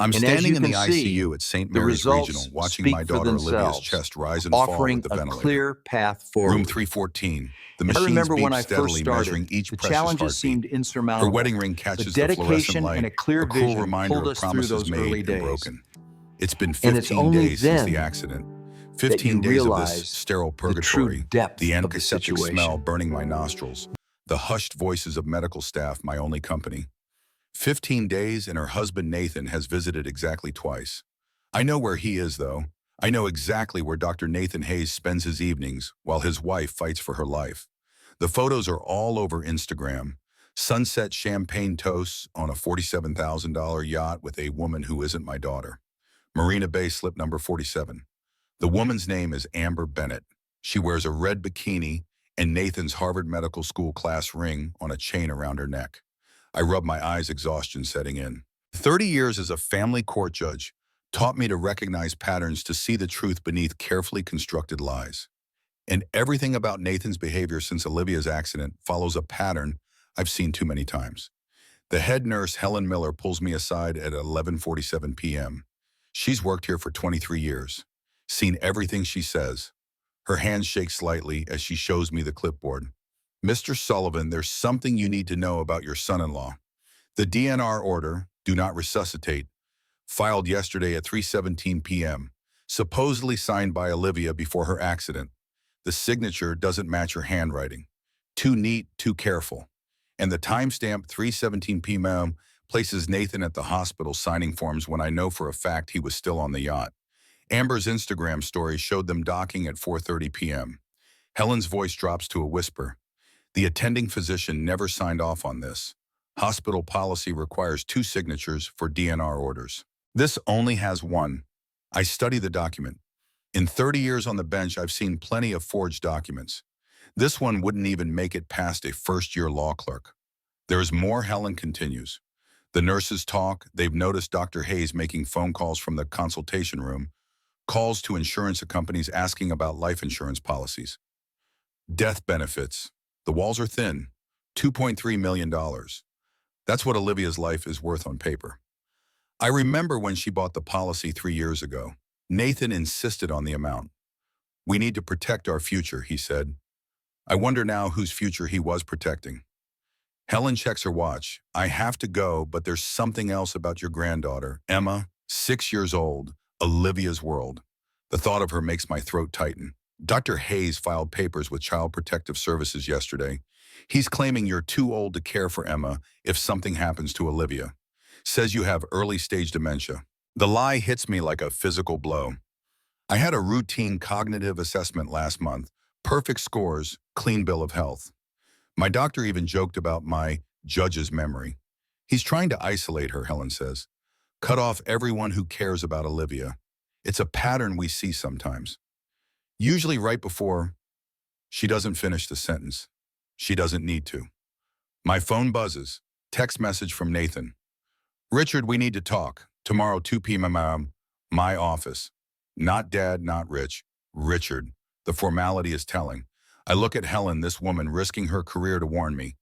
I'm And as standing you in the can see, ICU at St. the Mary's Regional results watching speak my for daughter Olivia's themselves, chest rise and fall with offering the a ventilator. clear path Room forward. 314. The And I machines remember when beep I first steadily, measuring started, each the precious challenges heartbeat. seemed Her insurmountable, wedding ring but catches the fluorescent dedication and light, a clear a cruel vision reminder pulled of us through promises those early made and days. broken. It's been And it's 15 only days since the then accident. that you 15 days of this realize sterile the true purgatory, depth the of the antiseptic smell situation. burning my nostrils, the hushed voices of medical staff, my only company. 15 days and her husband Nathan has visited exactly twice. I know where he is, though. I know exactly where Dr. Nathan Hayes spends his evenings while his wife fights for her life. The photos are all over Instagram. Sunset champagne toasts on a $47,000 yacht with a woman who isn't my daughter. Marina Bay slip number 47. The woman's name is Amber Bennett. She wears a red bikini and Nathan's Harvard Medical School class ring on a chain around her neck. I rub my eyes, exhaustion setting in. 30 years as a family court judge taught me to recognize patterns, to see the truth beneath carefully constructed lies. And everything about Nathan's behavior since Olivia's accident follows a pattern I've seen too many times. The head nurse, Helen Miller, pulls me aside at 11:47 p.m. She's worked here for 23 years, seen everything she says. Her hand shakes slightly as she shows me the clipboard. Mr. Sullivan, there's something you need to know about your son-in-law. The DNR order, do not resuscitate, filed yesterday at 3:17 p.m., supposedly signed by Olivia before her accident. The signature doesn't match her handwriting. Too neat, too careful. And the timestamp 3:17 p.m. places Nathan at the hospital signing forms when I know for a fact he was still on the yacht. Amber's Instagram story showed them docking at 4:30 p.m. Helen's voice drops to a whisper. The attending physician never signed off on this. Hospital policy requires 2 signatures for DNR orders. This only has 1. I study the document. In 30 years on the bench, I've seen plenty of forged documents. This one wouldn't even make it past a first-year law clerk. There is more, Helen continues. The nurses talk. They've noticed Dr. Hayes making phone calls from the consultation room, calls to insurance companies asking about life insurance policies. Death benefits. The walls are thin. $2.3 million. That's what Olivia's life is worth on paper. I remember when she bought the policy 3 years ago. Nathan insisted on the amount. We need to protect our future, he said. I wonder now whose future he was protecting. Helen checks her watch. I have to go, but there's something else about your granddaughter, Emma, 6 years old, Olivia's world. The thought of her makes my throat tighten. Dr. Hayes filed papers with Child Protective Services yesterday. He's claiming you're too old to care for Emma if something happens to Olivia. Says you have early-stage dementia. The lie hits me like a physical blow. I had a routine cognitive assessment last month. Perfect scores, clean bill of health. My doctor even joked about my judge's memory. He's trying to isolate her, Helen says. Cut off everyone who cares about Olivia. It's a pattern we see sometimes. Usually right before she doesn't finish the sentence. She doesn't need to. My phone buzzes. Text message from Nathan. Richard, we need to talk. Tomorrow, 2 p.m. My office. Not Dad, not Rich. Richard. The formality is telling. I look at Helen, this woman risking her career to warn me.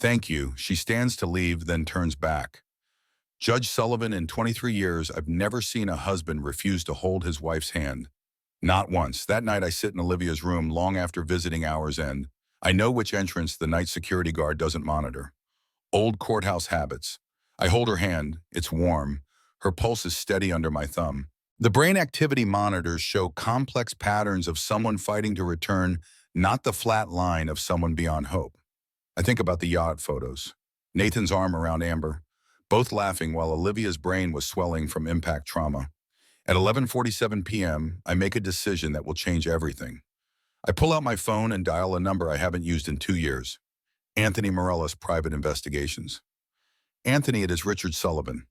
Thank you. She stands to leave, then turns back. Judge Sullivan, in 23 years, I've never seen a husband refuse to hold his wife's hand. Not once. That night I sit in Olivia's room long after visiting hours end. I know which entrance the night security guard doesn't monitor. Old courthouse habits. I hold her hand. It's warm. Her pulse is steady under my thumb. The brain activity monitors show complex patterns of someone fighting to return, not the flat line of someone beyond hope. I think about the yacht photos. Nathan's arm around Amber, both laughing while Olivia's brain was swelling from impact trauma. At 11:47 p.m., I make a decision that will change everything. I pull out my phone and dial a number I haven't used in 2 years. Anthony Morellis, Private Investigations. Anthony, it is Richard Sullivan.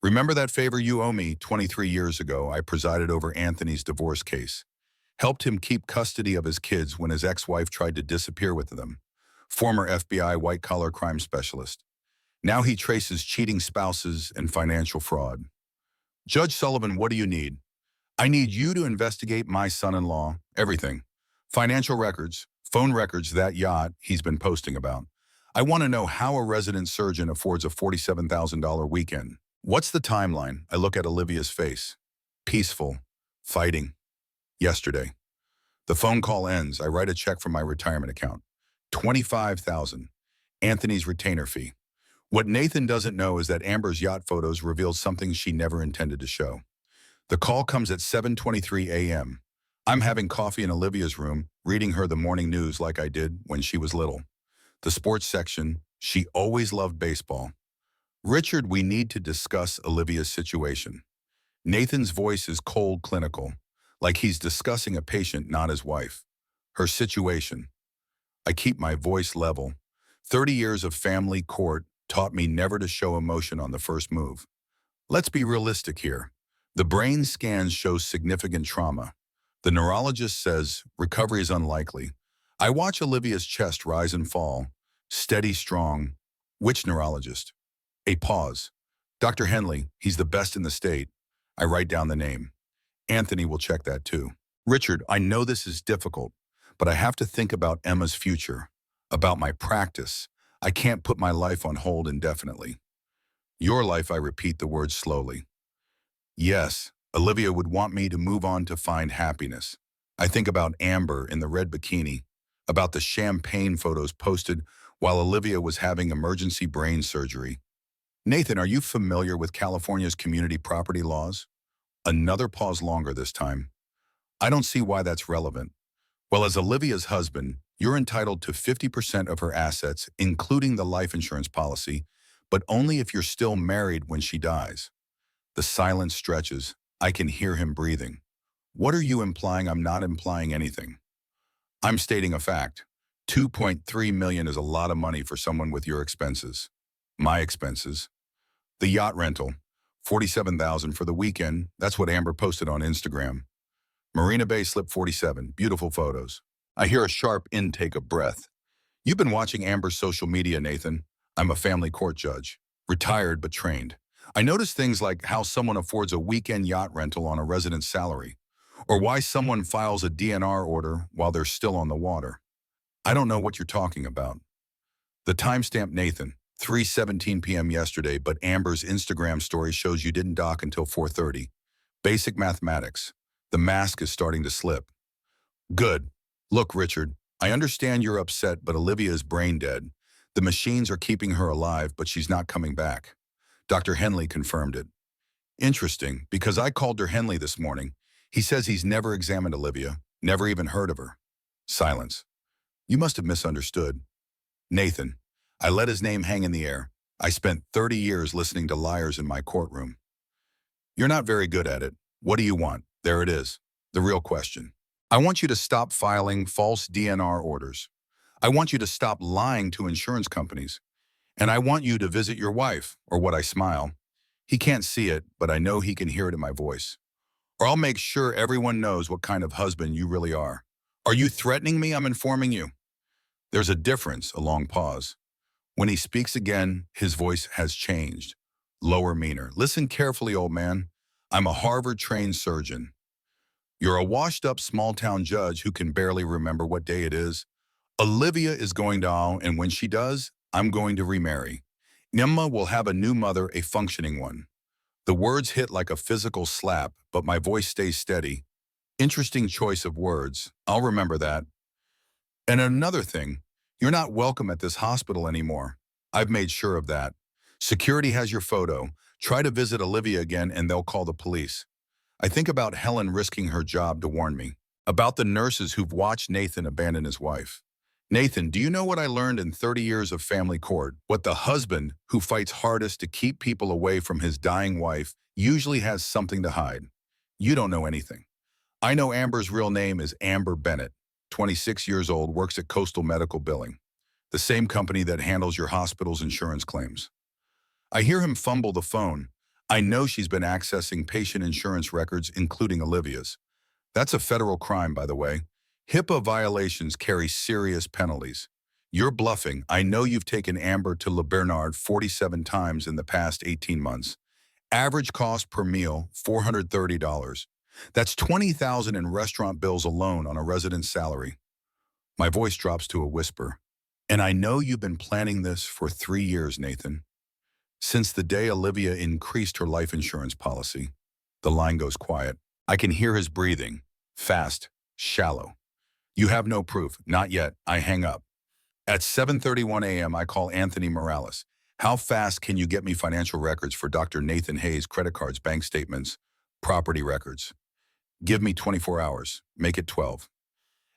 Remember that favor you owe me? 23 years ago, I presided over Anthony's divorce case. Helped him keep custody of his kids when his ex-wife tried to disappear with them. Former FBI white-collar crime specialist. Now he traces cheating spouses and financial fraud. Judge Sullivan, what do you need? I need you to investigate my son-in-law, everything. Financial records, phone records, that yacht he's been posting about. I want to know how a resident surgeon affords a $47,000 weekend. What's the timeline? I look at Olivia's face. Peaceful. Fighting. Yesterday. The phone call ends. I write a check from my retirement account. 25,000. Anthony's retainer fee. What Nathan doesn't know is that Amber's yacht photos revealed something she never intended to show. The call comes at 7:23 a.m. I'm having coffee in Olivia's room, reading her the morning news like I did when she was little. The sports section, she always loved baseball. Richard, we need to discuss Olivia's situation. Nathan's voice is cold, clinical, like he's discussing a patient, not his wife. Her situation. I keep my voice level. 30 years of family court taught me never to show emotion on the first move. Let's be realistic here. The brain scans show significant trauma. The neurologist says recovery is unlikely. I watch Olivia's chest rise and fall. Steady, strong. Which neurologist? A pause. Dr. Henley, he's the best in the state. I write down the name. Anthony will check that too. Richard, I know this is difficult, but I have to think about Emma's future, about my practice. I can't put my life on hold indefinitely. Your life, I repeat the words slowly. Yes, Olivia would want me to move on to find happiness. I think about Amber in the red bikini, about the champagne photos posted while Olivia was having emergency brain surgery. Nathan, are you familiar with California's community property laws? Another pause longer this time. I don't see why that's relevant. Well, as Olivia's husband, you're entitled to 50% of her assets, including the life insurance policy, but only if you're still married when she dies. The silence stretches. I can hear him breathing. What are you implying? I'm not implying anything. I'm stating a fact. 2.3 million is a lot of money for someone with your expenses. My expenses. The yacht rental. 47,000 for the weekend. That's what Amber posted on Instagram. Marina Bay Slip 47. Beautiful photos. I hear a sharp intake of breath. You've been watching Amber's social media, Nathan. I'm a family court judge. Retired but trained. I notice things like how someone affords a weekend yacht rental on a resident's salary, or why someone files a DNR order while they're still on the water. I don't know what you're talking about. The timestamp, Nathan, 3:17 p.m. yesterday, but Amber's Instagram story shows you didn't dock until 4:30. Basic mathematics. The mask is starting to slip. Good. Look, Richard, I understand you're upset, but Olivia is brain dead. The machines are keeping her alive, but she's not coming back. Dr. Henley confirmed it. Interesting, because I called Dr. Henley this morning. He says he's never examined Olivia, never even heard of her. Silence. You must have misunderstood. Nathan. I let his name hang in the air. I spent 30 years listening to liars in my courtroom. You're not very good at it. What do you want? There it is. The real question. I want you to stop filing false DNR orders. I want you to stop lying to insurance companies. And I want you to visit your wife, or what I smile. He can't see it, but I know he can hear it in my voice. Or I'll make sure everyone knows what kind of husband you really are. Are you threatening me? I'm informing you. There's a difference, a long pause. When he speaks again, his voice has changed. Lower meaner. Listen carefully, old man. I'm a Harvard-trained surgeon. You're a washed-up small-town judge who can barely remember what day it is. Olivia is going down, and when she does, I'm going to remarry. Emma will have a new mother, a functioning one. The words hit like a physical slap, but my voice stays steady. Interesting choice of words. I'll remember that. And another thing, you're not welcome at this hospital anymore. I've made sure of that. Security has your photo. Try to visit Olivia again and they'll call the police. I think about Helen risking her job to warn me. About the nurses who've watched Nathan abandon his wife. Nathan, do you know what I learned in 30 years of family court? What the husband who fights hardest to keep people away from his dying wife usually has something to hide. You don't know anything. I know Amber's real name is Amber Bennett, 26 years old, works at Coastal Medical Billing, the same company that handles your hospital's insurance claims. I hear him fumble the phone. I know she's been accessing patient insurance records, including Olivia's. That's a federal crime, by the way. HIPAA violations carry serious penalties. You're bluffing. I know you've taken Amber to Le Bernard 47 times in the past 18 months. Average cost per meal, $430. That's $20,000 in restaurant bills alone on a resident's salary. My voice drops to a whisper. And I know you've been planning this for 3 years, Nathan. Since the day Olivia increased her life insurance policy, the line goes quiet. I can hear his breathing, fast, shallow. You have no proof. Not yet. I hang up. At 7:31 a.m., I call Anthony Morales. How fast can you get me financial records for Dr. Nathan Hayes, credit cards, bank statements, property records? Give me 24 hours. Make it 12.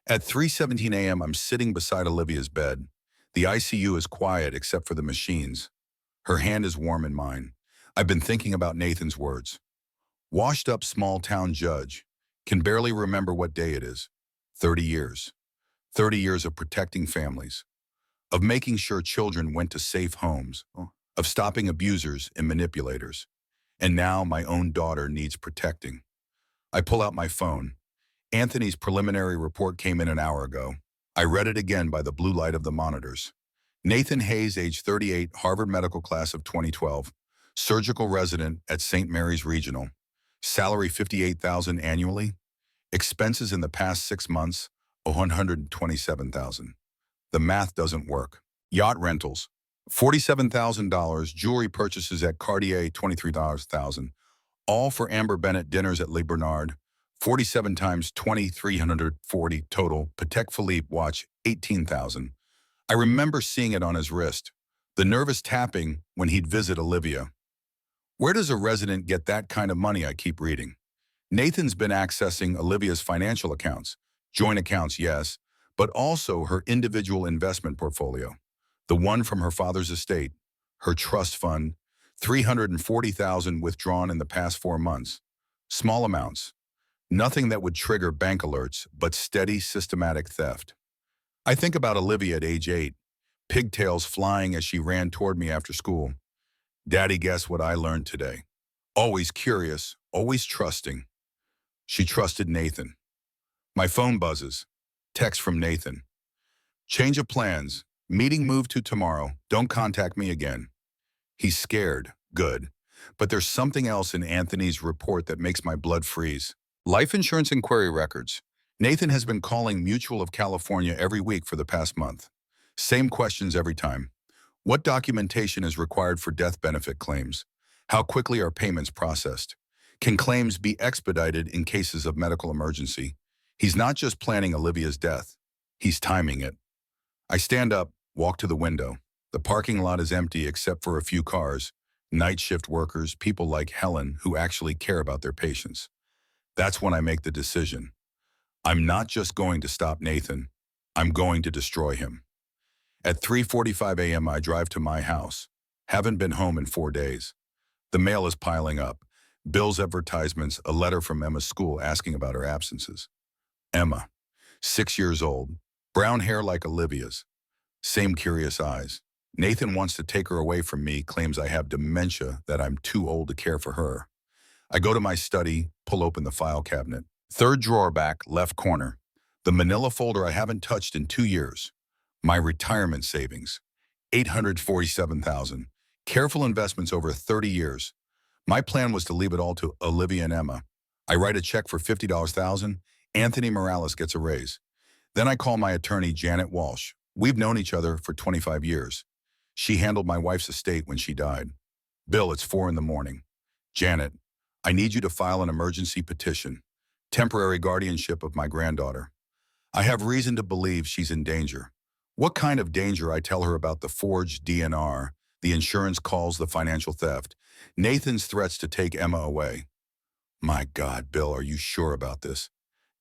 At 3:17 a.m., I'm sitting beside Olivia's bed. The ICU is quiet except for the machines. Her hand is warm in mine. I've been thinking about Nathan's words. Washed up small town judge. Can barely remember what day it is. 30 years. 30 years of protecting families. Of making sure children went to safe homes. Of stopping abusers and manipulators. And now my own daughter needs protecting. I pull out my phone. Anthony's preliminary report came in an hour ago. I read it again by the blue light of the monitors. Nathan Hayes, age 38, Harvard Medical Class of 2012, surgical resident at St. Mary's Regional, salary $58,000 annually, expenses in the past 6 months, $127,000. The math doesn't work. Yacht rentals, $47,000, jewelry purchases at Cartier, $23,000, all for Amber Bennett dinners at Le Bernard, 47 times 2,340 total. Patek Philippe watch, $18,000. I remember seeing it on his wrist, the nervous tapping when he'd visit Olivia. Where does a resident get that kind of money, I keep reading. Nathan's been accessing Olivia's financial accounts, joint accounts, yes, but also her individual investment portfolio, the one from her father's estate, her trust fund, $340,000 withdrawn in the past 4 months. Small amounts. Nothing that would trigger bank alerts, but steady, systematic theft. I think about Olivia at age 8, pigtails flying as she ran toward me after school. Daddy, guess what I learned today? Always curious, always trusting. She trusted Nathan. My phone buzzes. Text from Nathan. Change of plans. Meeting moved to tomorrow. Don't contact me again. He's scared. Good. But there's something else in Anthony's report that makes my blood freeze. Life insurance inquiry records. Nathan has been calling Mutual of California every week for the past month. Same questions every time. What documentation is required for death benefit claims? How quickly are payments processed? Can claims be expedited in cases of medical emergency? He's not just planning Olivia's death. He's timing it. I stand up, walk to the window. The parking lot is empty except for a few cars, night shift workers, people like Helen who actually care about their patients. That's when I make the decision. I'm not just going to stop Nathan. I'm going to destroy him. At 3:45 a.m., I drive to my house. Haven't been home in 4 days. The mail is piling up. Bills, advertisements, a letter from Emma's school asking about her absences. Emma, 6 years old, brown hair like Olivia's, same curious eyes. Nathan wants to take her away from me, claims I have dementia, that I'm too old to care for her. I go to my study, pull open the file cabinet. Third drawer back, left corner. The manila folder I haven't touched in 2 years. My retirement savings, $847,000. Careful investments over 30 years. My plan was to leave it all to Olivia and Emma. I write a check for $50,000. Anthony Morales gets a raise. Then I call my attorney, Janet Walsh. We've known each other for 25 years. She handled my wife's estate when she died. Bill, it's 4 in the morning. Janet, I need you to file an emergency petition. Temporary guardianship of my granddaughter. I have reason to believe she's in danger. What kind of danger? I tell her about the forged DNR, the insurance calls, the financial theft, Nathan's threats to take Emma away. My God, Bill, are you sure about this?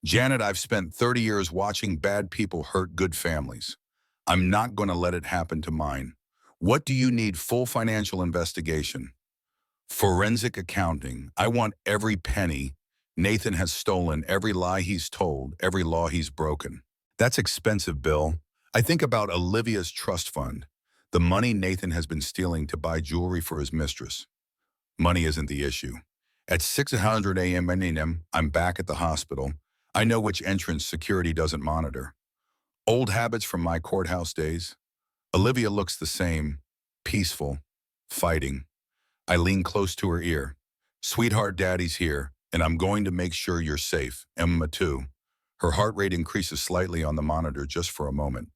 Janet, I've spent 30 years watching bad people hurt good families. I'm not going to let it happen to mine. What do you need? Full financial investigation. Forensic accounting. I want every penny Nathan has stolen, every lie he's told, every law he's broken. That's expensive, Bill. I think about Olivia's trust fund, the money Nathan has been stealing to buy jewelry for his mistress. Money isn't the issue. At 6:00 a.m., I'm back at the hospital. I know which entrance security doesn't monitor. Old habits from my courthouse days. Olivia looks the same, peaceful, fighting. I lean close to her ear. Sweetheart, Daddy's here, and I'm going to make sure you're safe. Emma, too. Her heart rate increases slightly on the monitor just for a moment.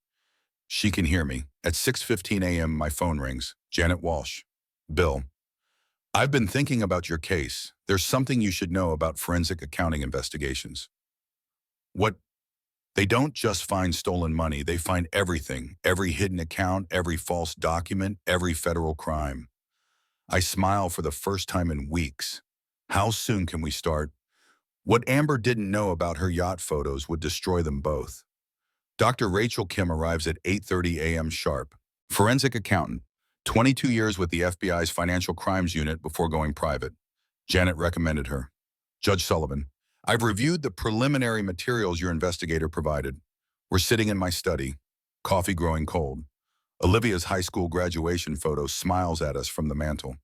She can hear me. At 6:15 a.m., my phone rings. Janet Walsh. Bill, I've been thinking about your case. There's something you should know about forensic accounting investigations. What They don't just find stolen money, they find everything, every hidden account, every false document, every federal crime. I smile for the first time in weeks. How soon can we start? What Amber didn't know about her yacht photos would destroy them both. Dr. Rachel Kim arrives at 8:30 a.m. sharp. Forensic accountant, 22 years with the FBI's Financial Crimes Unit before going private. Janet recommended her. Judge Sullivan, I've reviewed the preliminary materials your investigator provided. We're sitting in my study, coffee growing cold. Olivia's high school graduation photo smiles at us from the mantel.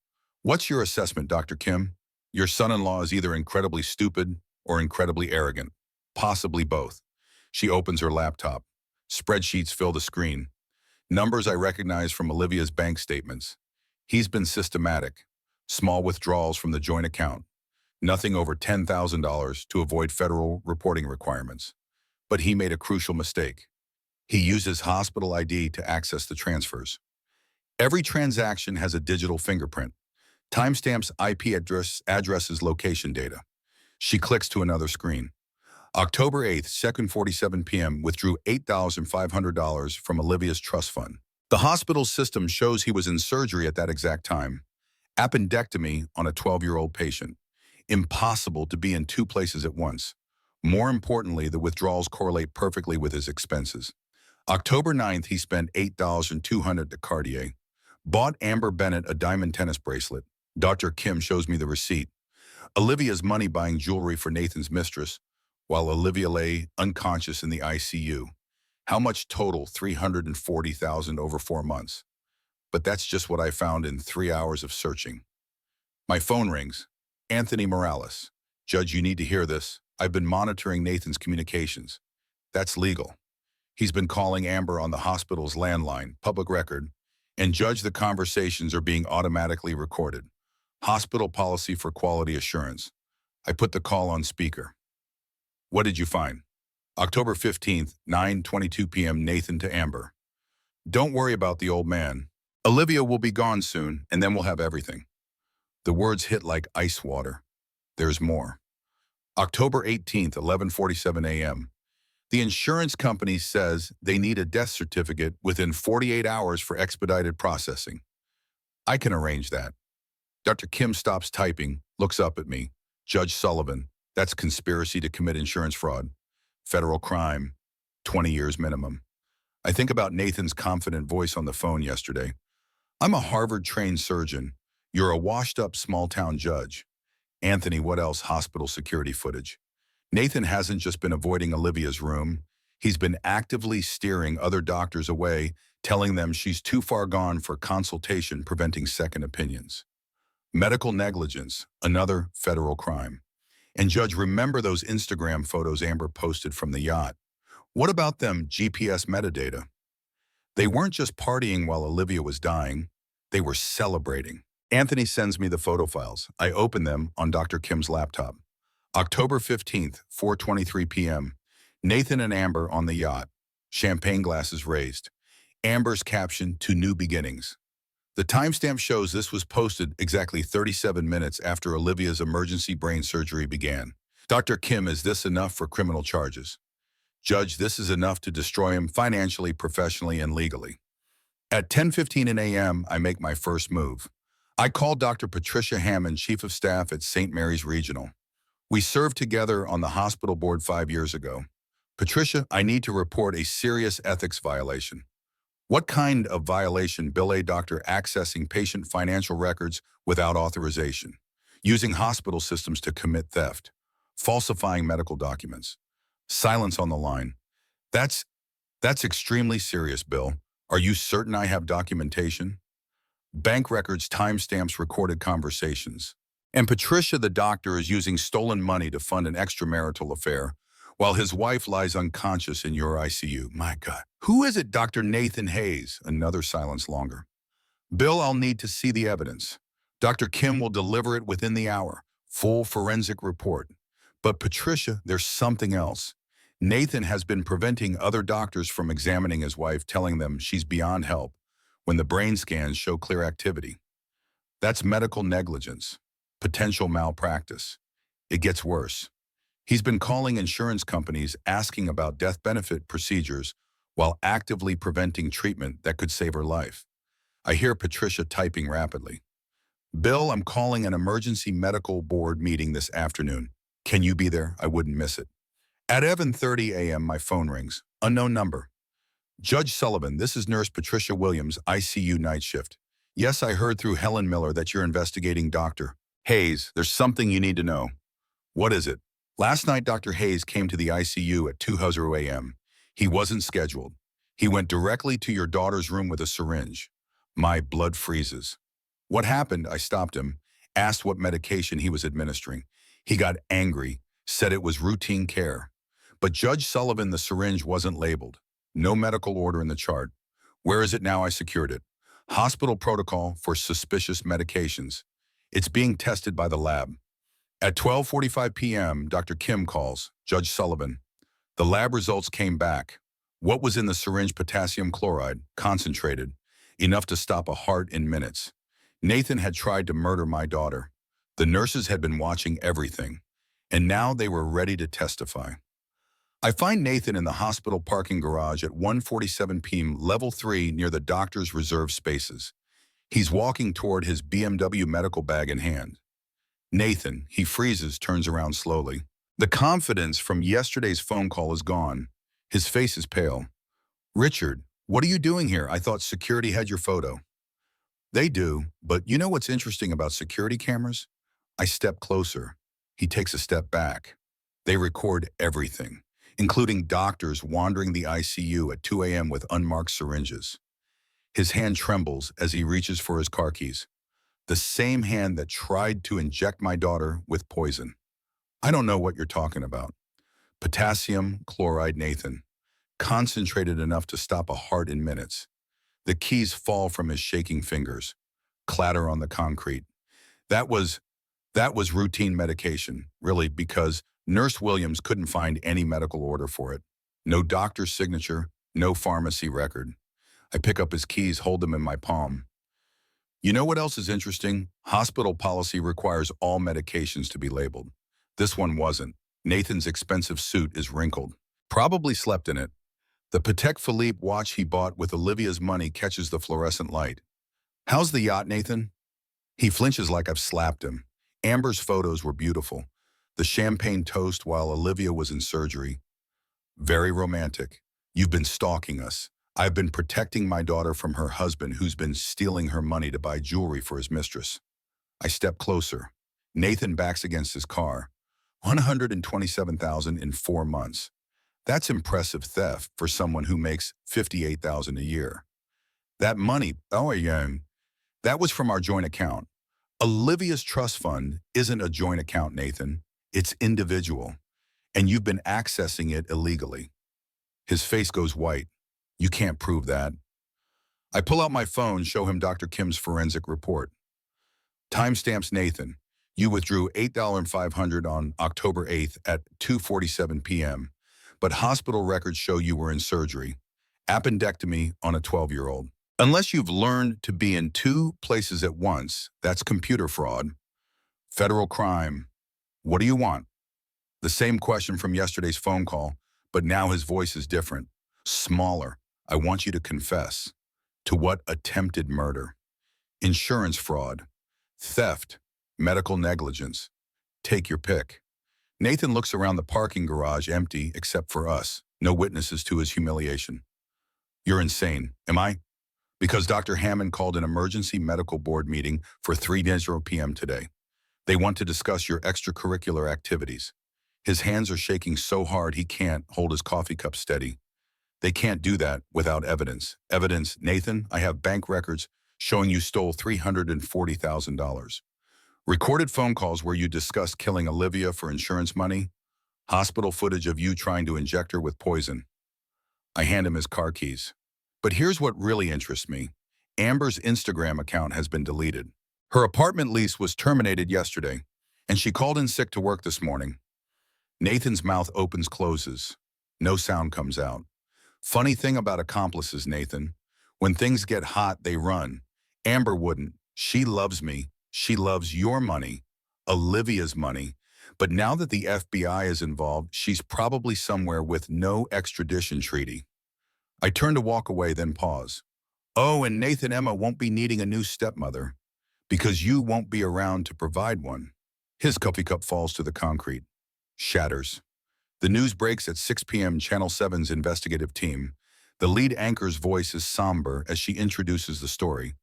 What's your assessment, Dr. Kim? Your son-in-law is either incredibly stupid or incredibly arrogant, possibly both. She opens her laptop. Spreadsheets fill the screen. Numbers I recognize from Olivia's bank statements. He's been systematic. Small withdrawals from the joint account. Nothing over $10,000 to avoid federal reporting requirements. But he made a crucial mistake. He uses hospital ID to access the transfers. Every transaction has a digital fingerprint. Timestamps addresses location data. She clicks to another screen. October 8th, 2:47 p.m. withdrew $8,500 from Olivia's trust fund. The hospital system shows he was in surgery at that exact time. Appendectomy on a 12-year-old patient. Impossible to be in two places at once. More importantly, the withdrawals correlate perfectly with his expenses. October 9th, he spent $8,200 to Cartier. Bought Amber Bennett a diamond tennis bracelet. Dr. Kim shows me the receipt. Olivia's money buying jewelry for Nathan's mistress, while Olivia lay unconscious in the ICU. How much total? $340,000 over 4 months. But that's just what I found in 3 hours of searching. My phone rings. Anthony Morales. Judge, you need to hear this. I've been monitoring Nathan's communications. That's legal. He's been calling Amber on the hospital's landline, public record, and Judge, the conversations are being automatically recorded. Hospital policy for quality assurance. I put the call on speaker. What did you find? October 15th, 9:22 p.m. Nathan to Amber. Don't worry about the old man. Olivia will be gone soon, and then we'll have everything. The words hit like ice water. There's more. October 18th, 11:47 a.m. The insurance company says they need a death certificate within 48 hours for expedited processing. I can arrange that. Dr. Kim stops typing, looks up at me. Judge Sullivan, that's conspiracy to commit insurance fraud. Federal crime, 20 years minimum. I think about Nathan's confident voice on the phone yesterday. I'm a Harvard-trained surgeon. You're a washed-up small-town judge. Anthony, what else? Hospital security footage. Nathan hasn't just been avoiding Olivia's room. He's been actively steering other doctors away, telling them she's too far gone for consultation, preventing second opinions. Medical negligence, another federal crime. And Judge, remember those Instagram photos Amber posted from the yacht? What about them GPS metadata? They weren't just partying while Olivia was dying. They were celebrating. Anthony sends me the photo files. I open them on Dr. Kim's laptop. October 15th, 4:23 p.m. Nathan and Amber on the yacht. Champagne glasses raised. Amber's caption, "To new beginnings." The timestamp shows this was posted exactly 37 minutes after Olivia's emergency brain surgery began. Dr. Kim, is this enough for criminal charges? Judge, this is enough to destroy him financially, professionally, and legally. At 10:15 a.m., I make my first move. I call Dr. Patricia Hammond, Chief of Staff at St. Mary's Regional. We served together on the hospital board 5 years ago. Patricia, I need to report a serious ethics violation. What kind of violation? Bill? A doctor accessing patient financial records without authorization, using hospital systems to commit theft, falsifying medical documents. Silence on the line. That's extremely serious, Bill. Are you certain I have documentation? Bank records, timestamps, recorded conversations. And Patricia, the doctor, is using stolen money to fund an extramarital affair, while his wife lies unconscious in your ICU. My God. Who is it? Dr. Nathan Hayes. Another silence longer. Bill, I'll need to see the evidence. Dr. Kim will deliver it within the hour. Full forensic report. But Patricia, there's something else. Nathan has been preventing other doctors from examining his wife, telling them she's beyond help, when the brain scans show clear activity. That's medical negligence, potential malpractice. It gets worse. He's been calling insurance companies asking about death benefit procedures while actively preventing treatment that could save her life. I hear Patricia typing rapidly. Bill, I'm calling an emergency medical board meeting this afternoon. Can you be there? I wouldn't miss it. At 11:30 a.m., my phone rings. Unknown number. Judge Sullivan, this is Nurse Patricia Williams, ICU night shift. Yes, I heard through Helen Miller that you're investigating Dr. Hayes. There's something you need to know. What is it? Last night, Dr. Hayes came to the ICU at 2:00 a.m. He wasn't scheduled. He went directly to your daughter's room with a syringe. My blood freezes. What happened? I stopped him, asked what medication he was administering. He got angry, said it was routine care. But Judge Sullivan, the syringe wasn't labeled. No medical order in the chart. Where is it now? I secured it. Hospital protocol for suspicious medications. It's being tested by the lab. At 12:45 p.m., Dr. Kim calls, Judge Sullivan. The lab results came back. What was in the syringe? Potassium chloride, concentrated, enough to stop a heart in minutes. Nathan had tried to murder my daughter. The nurses had been watching everything, and now they were ready to testify. I find Nathan in the hospital parking garage at 1:47 p.m., level 3 near the doctor's reserved spaces. He's walking toward his BMW medical bag in hand. Nathan, he freezes, turns around slowly. The confidence from yesterday's phone call is gone. His face is pale. Richard, what are you doing here? I thought security had your photo. They do, but you know what's interesting about security cameras? I step closer. He takes a step back. They record everything, including doctors wandering the ICU at 2 a.m. with unmarked syringes. His hand trembles as he reaches for his car keys. The same hand that tried to inject my daughter with poison. I don't know what you're talking about. Potassium chloride, Nathan. Concentrated enough to stop a heart in minutes. The keys fall from his shaking fingers. Clatter on the concrete. That was routine medication, really, because Nurse Williams couldn't find any medical order for it. No doctor's signature, no pharmacy record. I pick up his keys, hold them in my palm. You know what else is interesting? Hospital policy requires all medications to be labeled. This one wasn't. Nathan's expensive suit is wrinkled. Probably slept in it. The Patek Philippe watch he bought with Olivia's money catches the fluorescent light. How's the yacht, Nathan? He flinches like I've slapped him. Amber's photos were beautiful. The champagne toast while Olivia was in surgery. Very romantic. You've been stalking us. I've been protecting my daughter from her husband who's been stealing her money to buy jewelry for his mistress. I step closer. Nathan backs against his car. $127,000 in 4 months. That's impressive theft for someone who makes $58,000 a year. That money, that was from our joint account. Olivia's trust fund isn't a joint account, Nathan. It's individual. And you've been accessing it illegally. His face goes white. You can't prove that. I pull out my phone, show him Dr. Kim's forensic report. Timestamps, Nathan. You withdrew $8,500 on October 8th at 2:47 p.m., but hospital records show you were in surgery. Appendectomy on a 12-year-old. Unless you've learned to be in 2 places at once, that's computer fraud. Federal crime. What do you want? The same question from yesterday's phone call, but now his voice is different. Smaller. I want you to confess. To what? Attempted murder. Insurance fraud. Theft. Medical negligence. Take your pick. Nathan looks around the parking garage, empty except for us. No witnesses to his humiliation. You're insane. Am I? Because Dr. Hammond called an emergency medical board meeting for 3:00 p.m. today. They want to discuss your extracurricular activities. His hands are shaking so hard he can't hold his coffee cup steady. They can't do that without evidence. Evidence, Nathan, I have bank records showing you stole $340,000. Recorded phone calls where you discussed killing Olivia for insurance money. Hospital footage of you trying to inject her with poison. I hand him his car keys. But here's what really interests me. Amber's Instagram account has been deleted. Her apartment lease was terminated yesterday, and she called in sick to work this morning. Nathan's mouth opens, closes. No sound comes out. Funny thing about accomplices, Nathan. When things get hot, they run. Amber wouldn't. She loves me. She loves your money, Olivia's money. But now that the FBI is involved, she's probably somewhere with no extradition treaty. I turn to walk away, then pause. Oh, and Nathan Emma won't be needing a new stepmother because you won't be around to provide one. His coffee cup falls to the concrete, shatters. The news breaks at 6 p.m. Channel 7's investigative team. The lead anchor's voice is somber as she introduces the story.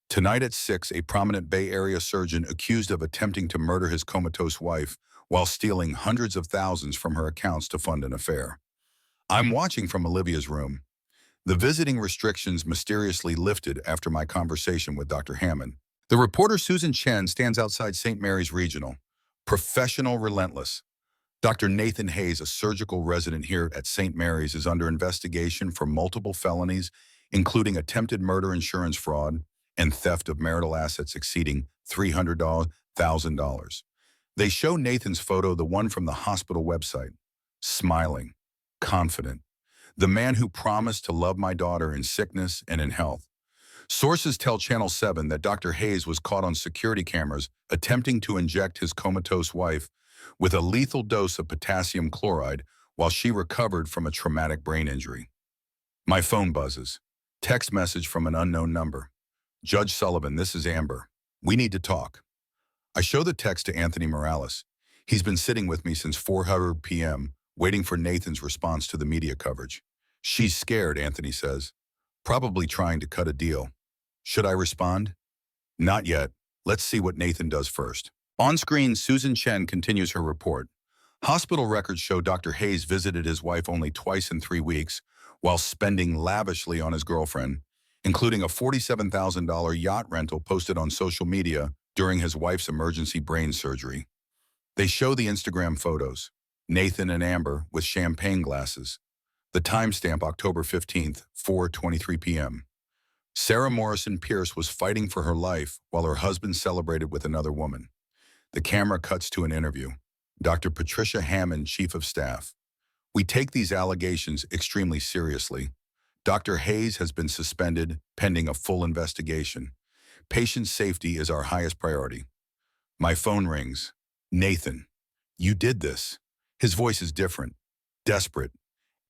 Tonight at 6, a prominent Bay Area surgeon accused of attempting to murder his comatose wife while stealing hundreds of thousands from her accounts to fund an affair. I'm watching from Olivia's room. The visiting restrictions mysteriously lifted after my conversation with Dr. Hammond. The reporter Susan Chen stands outside St. Mary's Regional. Professional, relentless. Dr. Nathan Hayes, a surgical resident here at St. Mary's, is under investigation for multiple felonies, including attempted murder, insurance fraud, and theft of marital assets exceeding $300,000. They show Nathan's photo, the one from the hospital website, smiling, confident. The man who promised to love my daughter in sickness and in health. Sources tell Channel 7 that Dr. Hayes was caught on security cameras attempting to inject his comatose wife with a lethal dose of potassium chloride while she recovered from a traumatic brain injury. My phone buzzes. Text message from an unknown number. Judge Sullivan, this is Amber. We need to talk. I show the text to Anthony Morales. He's been sitting with me since 4:00 p.m., waiting for Nathan's response to the media coverage. She's scared, Anthony says. Probably trying to cut a deal. Should I respond? Not yet. Let's see what Nathan does first. On screen, Susan Chen continues her report. Hospital records show Dr. Hayes visited his wife only twice in 3 weeks while spending lavishly on his girlfriend, including a $47,000 yacht rental posted on social media during his wife's emergency brain surgery. They show the Instagram photos. Nathan and Amber with champagne glasses. The timestamp October 15th, 4:23 p.m. Sarah Morrison Pierce was fighting for her life while her husband celebrated with another woman. The camera cuts to an interview. Dr. Patricia Hammond, Chief of Staff. We take these allegations extremely seriously. Dr. Hayes has been suspended pending a full investigation. Patient safety is our highest priority. My phone rings. Nathan, you did this. His voice is different, desperate,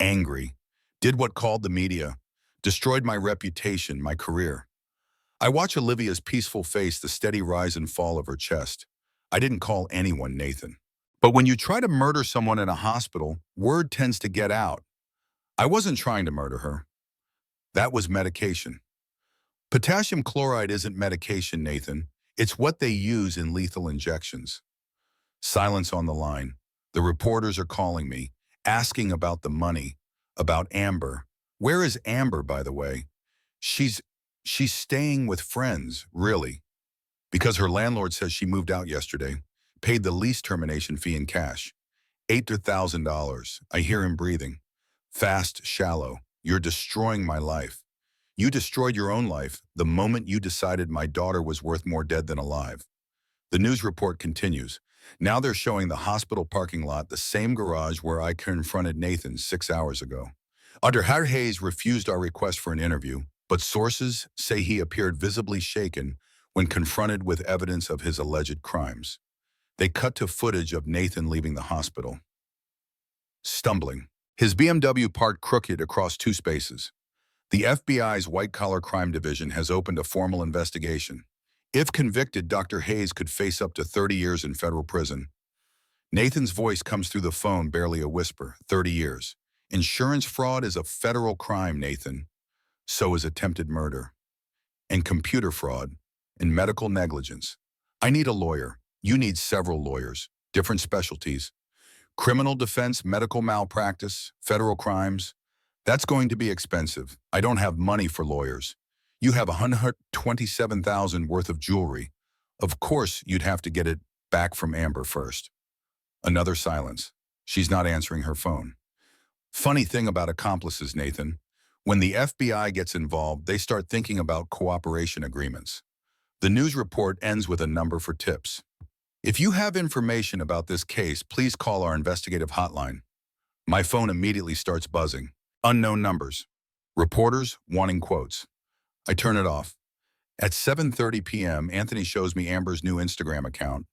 angry. Did what called the media. Destroyed my reputation, my career. I watch Olivia's peaceful face, the steady rise and fall of her chest. I didn't call anyone Nathan. But when you try to murder someone in a hospital, word tends to get out. I wasn't trying to murder her. That was medication. Potassium chloride isn't medication, Nathan. It's what they use in lethal injections. Silence on the line. The reporters are calling me, asking about the money, about Amber. Where is Amber, by the way? She's staying with friends, really. Because her landlord says she moved out yesterday, paid the lease termination fee in cash. $8,000. I hear him breathing. Fast, shallow. You're destroying my life. You destroyed your own life the moment you decided my daughter was worth more dead than alive. The news report continues. Now they're showing the hospital parking lot, the same garage where I confronted Nathan 6 hours ago. Dr. Hayes refused our request for an interview, but sources say he appeared visibly shaken when confronted with evidence of his alleged crimes. They cut to footage of Nathan leaving the hospital. Stumbling. His BMW parked crooked across 2 spaces. The FBI's white-collar crime division has opened a formal investigation. If convicted, Dr. Hayes could face up to 30 years in federal prison. Nathan's voice comes through the phone, barely a whisper. 30 years. Insurance fraud is a federal crime, Nathan. So is attempted murder. And computer fraud. And medical negligence. I need a lawyer. You need several lawyers. Different specialties. Criminal defense, medical malpractice, federal crimes. That's going to be expensive. I don't have money for lawyers. You have $127,000 worth of jewelry. Of course, you'd have to get it back from Amber first. Another silence. She's not answering her phone. Funny thing about accomplices, Nathan. When the FBI gets involved, they start thinking about cooperation agreements. The news report ends with a number for tips. If you have information about this case, please call our investigative hotline. My phone immediately starts buzzing. Unknown numbers. Reporters wanting quotes. I turn it off. At 7:30 p.m., Anthony shows me Amber's new Instagram account.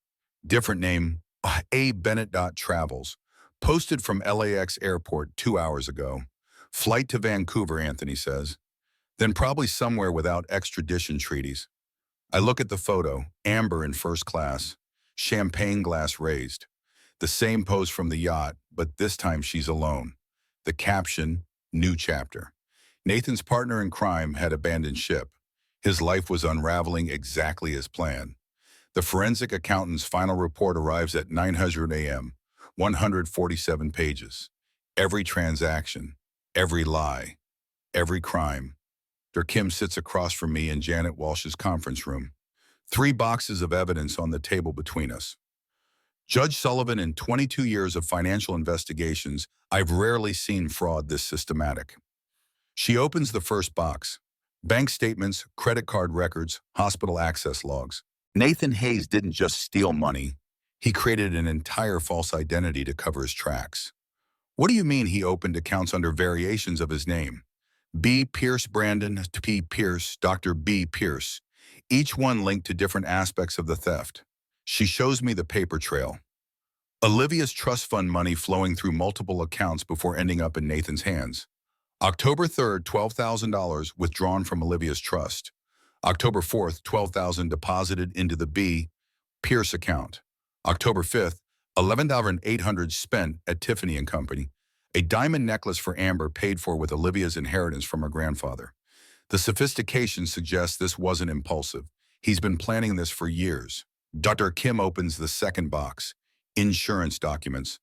Different name, abennett.travels. Posted from LAX airport 2 hours ago. Flight to Vancouver, Anthony says. Then probably somewhere without extradition treaties. I look at the photo, Amber in first class, champagne glass raised. The same pose from the yacht, but this time she's alone. The caption, new chapter. Nathan's partner in crime had abandoned ship. His life was unraveling exactly as planned. The forensic accountant's final report arrives at 900 a.m., 147 pages. Every transaction, every lie, every crime. Dr. Kim sits across from me in Janet Walsh's conference room. 3 boxes of evidence on the table between us. Judge Sullivan, in 22 years of financial investigations, I've rarely seen fraud this systematic. She opens the first box. Bank statements, credit card records, hospital access logs. Nathan Hayes didn't just steal money. He created an entire false identity to cover his tracks. What do you mean he opened accounts under variations of his name? B. Pierce Brandon, P. Pierce, Dr. B. Pierce, each one linked to different aspects of the theft. She shows me the paper trail. Olivia's trust fund money flowing through multiple accounts before ending up in Nathan's hands. October 3rd, $12,000 withdrawn from Olivia's trust. October 4th, $12,000 deposited into the B. Pierce account. October 5th, $11,800 spent at Tiffany & Company. A diamond necklace for Amber paid for with Olivia's inheritance from her grandfather. The sophistication suggests this wasn't impulsive. He's been planning this for years. Dr. Kim opens the second box. Insurance documents.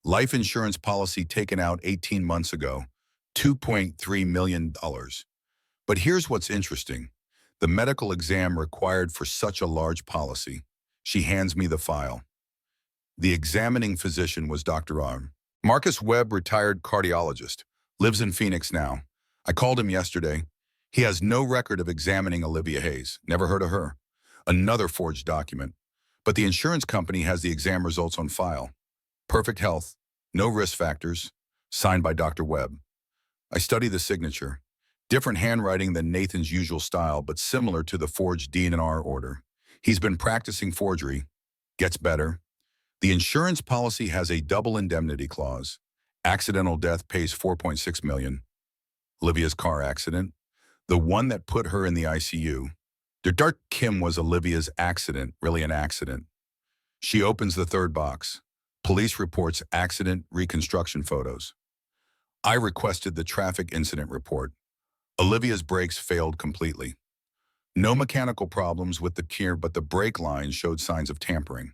Life insurance policy taken out 18 months ago. $2.3 million. But here's what's interesting. The medical exam required for such a large policy. She hands me the file. The examining physician was Dr. Marcus Webb, retired cardiologist, lives in Phoenix now. I called him yesterday. He has no record of examining Olivia Hayes. Never heard of her. Another forged document. But the insurance company has the exam results on file. Perfect health, no risk factors, signed by Dr. Webb. I study the signature. Different handwriting than Nathan's usual style, but similar to the forged D&R order. He's been practicing forgery. Gets better. The insurance policy has a double indemnity clause. Accidental death pays $4.6 million. Olivia's car accident, the one that put her in the ICU. Dr. Kim was Olivia's accident, really an accident. She opens the third box. Police reports accident reconstruction photos. I requested the traffic incident report. Olivia's brakes failed completely. No mechanical problems with the gear, but the brake line showed signs of tampering.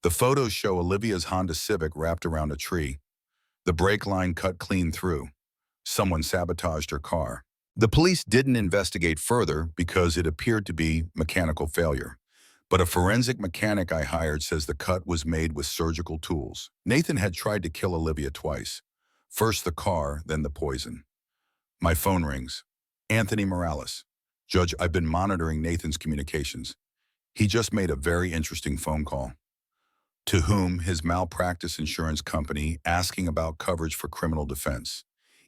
The photos show Olivia's Honda Civic wrapped around a tree. The brake line cut clean through. Someone sabotaged her car. The police didn't investigate further because it appeared to be mechanical failure. But a forensic mechanic I hired says the cut was made with surgical tools. Nathan had tried to kill Olivia twice. First the car, then the poison. My phone rings. Anthony Morales. Judge, I've been monitoring Nathan's communications. He just made a very interesting phone call. To whom? His malpractice insurance company, asking about coverage for criminal defense.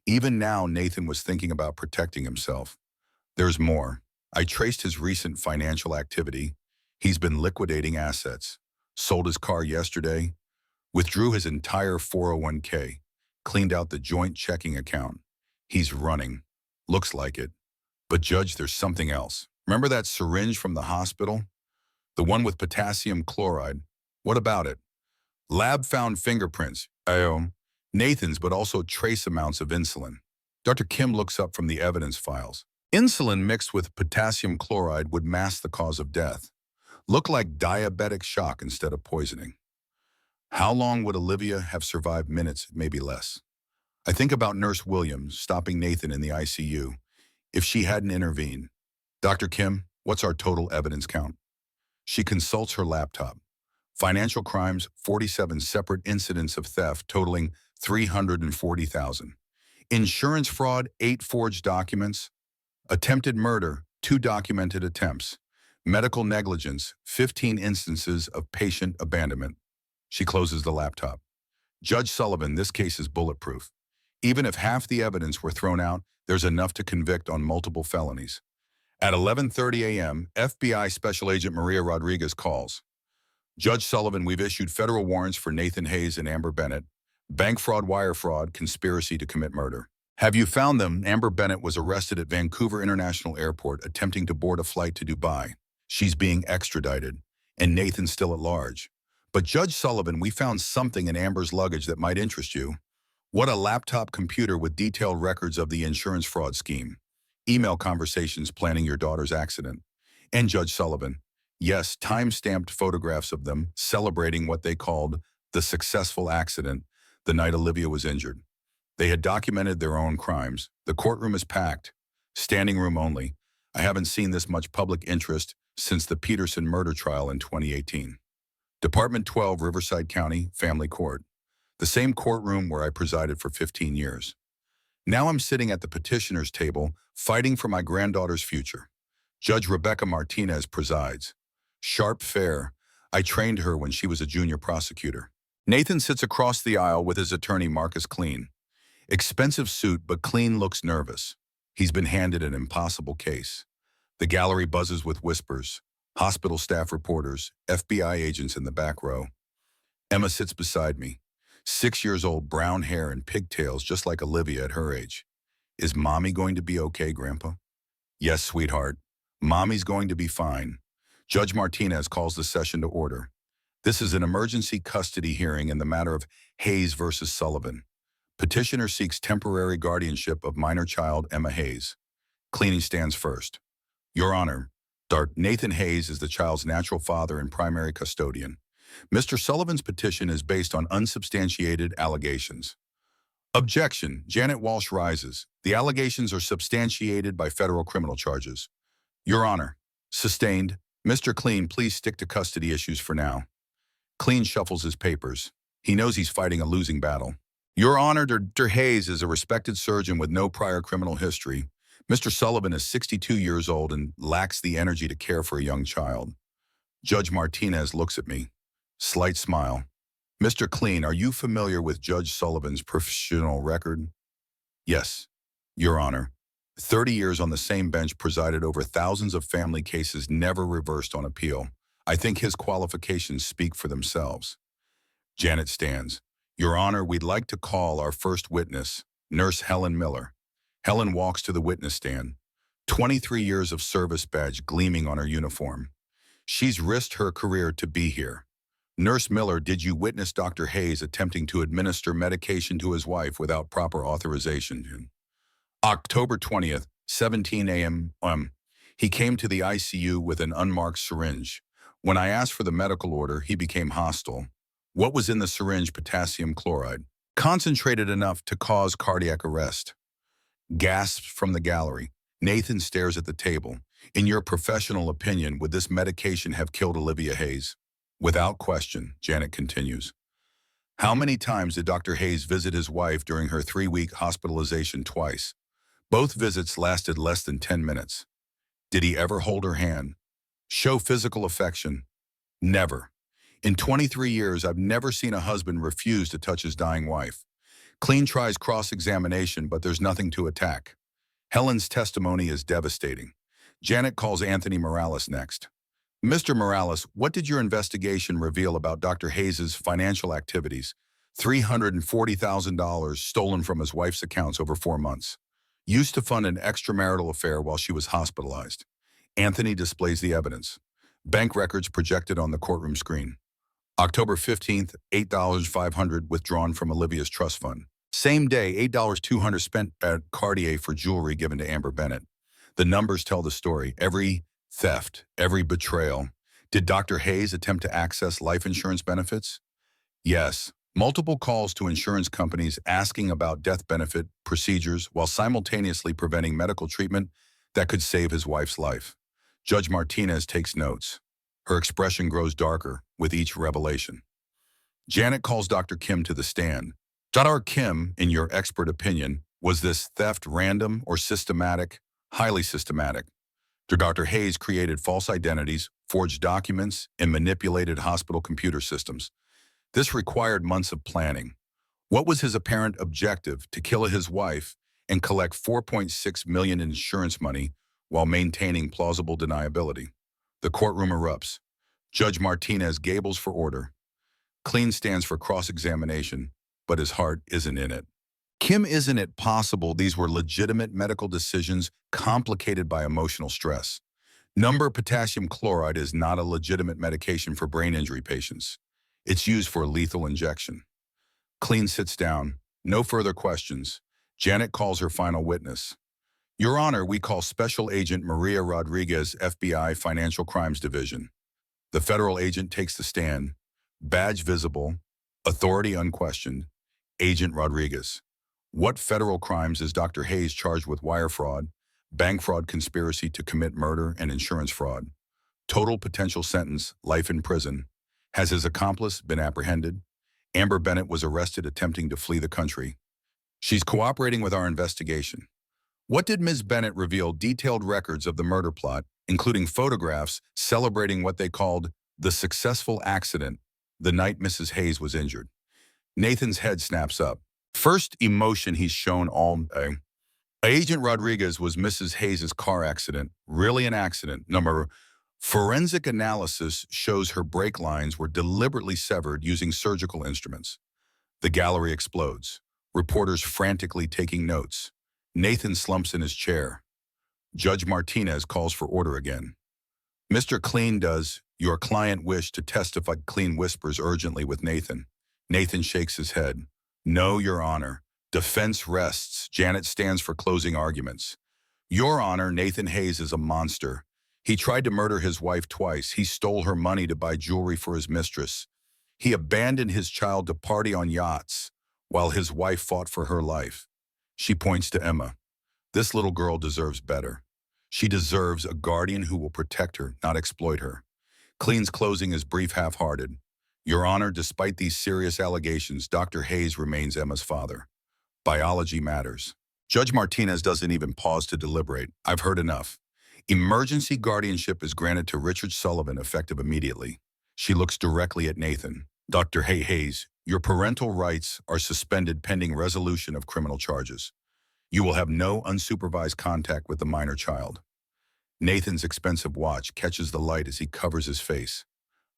Even now, Nathan was thinking about protecting himself. There's more. I traced his recent financial activity. He's been liquidating assets. Sold his car yesterday. Withdrew his entire 401k. Cleaned out the joint checking account. He's running. Looks like it. But Judge, there's something else. Remember that syringe from the hospital? The one with potassium chloride. What about it? Lab found fingerprints. Nathan's, but also trace amounts of insulin. Dr. Kim looks up from the evidence files. Insulin mixed with potassium chloride would mask the cause of death. Look like diabetic shock instead of poisoning. How long would Olivia have survived? Minutes, maybe less. I think about Nurse Williams stopping Nathan in the ICU. If she hadn't intervened. Dr. Kim, what's our total evidence count? She consults her laptop. Financial crimes, 47 separate incidents of theft totaling $340,000. Insurance fraud, 8 forged documents. Attempted murder, 2 documented attempts. Medical negligence, 15 instances of patient abandonment. She closes the laptop. Judge Sullivan, this case is bulletproof. Even if half the evidence were thrown out, there's enough to convict on multiple felonies. At 11:30 a.m., FBI Special Agent Maria Rodriguez calls. Judge Sullivan, we've issued federal warrants for Nathan Hayes and Amber Bennett. Bank fraud, wire fraud, conspiracy to commit murder. Have you found them? Amber Bennett was arrested at Vancouver International Airport attempting to board a flight to Dubai. She's being extradited, and Nathan's still at large. But Judge Sullivan, we found something in Amber's luggage that might interest you. What a laptop computer with detailed records of the insurance fraud scheme. Email conversations planning your daughter's accident. And Judge Sullivan, yes, time-stamped photographs of them celebrating what they called the successful accident the night Olivia was injured. They had documented their own crimes. The courtroom is packed, standing room only. I haven't seen this much public interest since the Peterson murder trial in 2018. Department 12, Riverside County, Family Court. The same courtroom where I presided for 15 years. Now I'm sitting at the petitioner's table, fighting for my granddaughter's future. Judge Rebecca Martinez presides. Sharp, fair. I trained her when she was a junior prosecutor. Nathan sits across the aisle with his attorney, Marcus Clean. Expensive suit, but Clean looks nervous. He's been handed an impossible case. The gallery buzzes with whispers. Hospital staff reporters, FBI agents in the back row. Emma sits beside me. 6 years old, brown hair and pigtails, just like Olivia at her age. Is Mommy going to be okay, Grandpa? Yes, sweetheart. Mommy's going to be fine. Judge Martinez calls the session to order. This is an emergency custody hearing in the matter of Hayes versus Sullivan. Petitioner seeks temporary guardianship of minor child Emma Hayes. Cleaning stands first. Your Honor, Nathan Hayes is the child's natural father and primary custodian. Mr. Sullivan's petition is based on unsubstantiated allegations. Objection. Janet Walsh rises. The allegations are substantiated by federal criminal charges. Your Honor. Sustained. Mr. Clean, please stick to custody issues for now. Clean shuffles his papers. He knows he's fighting a losing battle. Your Honor, Dr. Hayes is a respected surgeon with no prior criminal history. Mr. Sullivan is 62 years old and lacks the energy to care for a young child. Judge Martinez looks at me. Slight smile. Mr. Clean, are you familiar with Judge Sullivan's professional record? Yes, Your Honor. 30 years on the same bench, presided over thousands of family cases, never reversed on appeal. I think his qualifications speak for themselves. Janet stands. Your Honor, we'd like to call our first witness, Nurse Helen Miller. Helen walks to the witness stand. 23 years of service badge gleaming on her uniform. She's risked her career to be here. Nurse Miller, did you witness Dr. Hayes attempting to administer medication to his wife without proper authorization? October 20th, 17 a.m. He came to the ICU with an unmarked syringe. When I asked for the medical order, he became hostile. What was in the syringe? Potassium chloride. Concentrated enough to cause cardiac arrest. Gasps from the gallery. Nathan stares at the table. In your professional opinion, would this medication have killed Olivia Hayes? Without question, Janet continues. How many times did Dr. Hayes visit his wife during her 3-week hospitalization? Twice. Both visits lasted less than 10 minutes. Did he ever hold her hand? Show physical affection? Never. In 23 years, I've never seen a husband refuse to touch his dying wife. Clean tries cross-examination, but there's nothing to attack. Helen's testimony is devastating. Janet calls Anthony Morales next. Mr. Morales, what did your investigation reveal about Dr. Hayes' financial activities? $340,000 stolen from his wife's accounts over 4 months. Used to fund an extramarital affair while she was hospitalized. Anthony displays the evidence. Bank records projected on the courtroom screen. October 15th, $8,500 withdrawn from Olivia's trust fund. Same day, $8,200 spent at Cartier for jewelry given to Amber Bennett. The numbers tell the story. Every theft, every betrayal. Did Dr. Hayes attempt to access life insurance benefits? Yes. Multiple calls to insurance companies asking about death benefit procedures while simultaneously preventing medical treatment that could save his wife's life. Judge Martinez takes notes. Her expression grows darker with each revelation. Janet calls Dr. Kim to the stand. Dr. Kim, in your expert opinion, was this theft random or systematic? Highly systematic. Dr. Hayes created false identities, forged documents, and manipulated hospital computer systems. This required months of planning. What was his apparent objective? To kill his wife and collect $4.6 million in insurance money while maintaining plausible deniability. The courtroom erupts. Judge Martinez gables for order. Clean stands for cross-examination, but his heart isn't in it. Kim, isn't it possible these were legitimate medical decisions complicated by emotional stress? Number potassium chloride is not a legitimate medication for brain injury patients. It's used for a lethal injection. Clean sits down. No further questions. Janet calls her final witness. Your Honor, we call Special Agent Maria Rodriguez, FBI Financial Crimes Division. The federal agent takes the stand. Badge visible. Authority unquestioned. Agent Rodriguez. What federal crimes is Dr. Hayes charged with? Wire fraud, bank fraud, conspiracy to commit murder, and insurance fraud. Total potential sentence, life in prison. Has his accomplice been apprehended? Amber Bennett was arrested attempting to flee the country. She's cooperating with our investigation. What did Ms. Bennett reveal? Detailed records of the murder plot, including photographs celebrating what they called the successful accident the night Mrs. Hayes was injured. Nathan's head snaps up. First emotion he's shown all day. Agent Rodriguez, was Mrs. Hayes' car accident really an accident? Number, forensic analysis shows her brake lines were deliberately severed using surgical instruments. The gallery explodes. Reporters frantically taking notes. Nathan slumps in his chair. Judge Martinez calls for order again. Mr. Clean, does your client wish to testify? Clean whispers urgently with Nathan. Nathan shakes his head. No, Your Honor. Defense rests. Janet stands for closing arguments. Your Honor, Nathan Hayes is a monster. He tried to murder his wife twice. He stole her money to buy jewelry for his mistress. He abandoned his child to party on yachts while his wife fought for her life. She points to Emma. This little girl deserves better. She deserves a guardian who will protect her, not exploit her. Clean's closing is brief, half-hearted. Your Honor, despite these serious allegations, Dr. Hayes remains Emma's father. Biology matters. Judge Martinez doesn't even pause to deliberate. I've heard enough. Emergency guardianship is granted to Richard Sullivan, effective immediately. She looks directly at Nathan. Dr. Hayes, your parental rights are suspended pending resolution of criminal charges. You will have no unsupervised contact with the minor child. Nathan's expensive watch catches the light as he covers his face.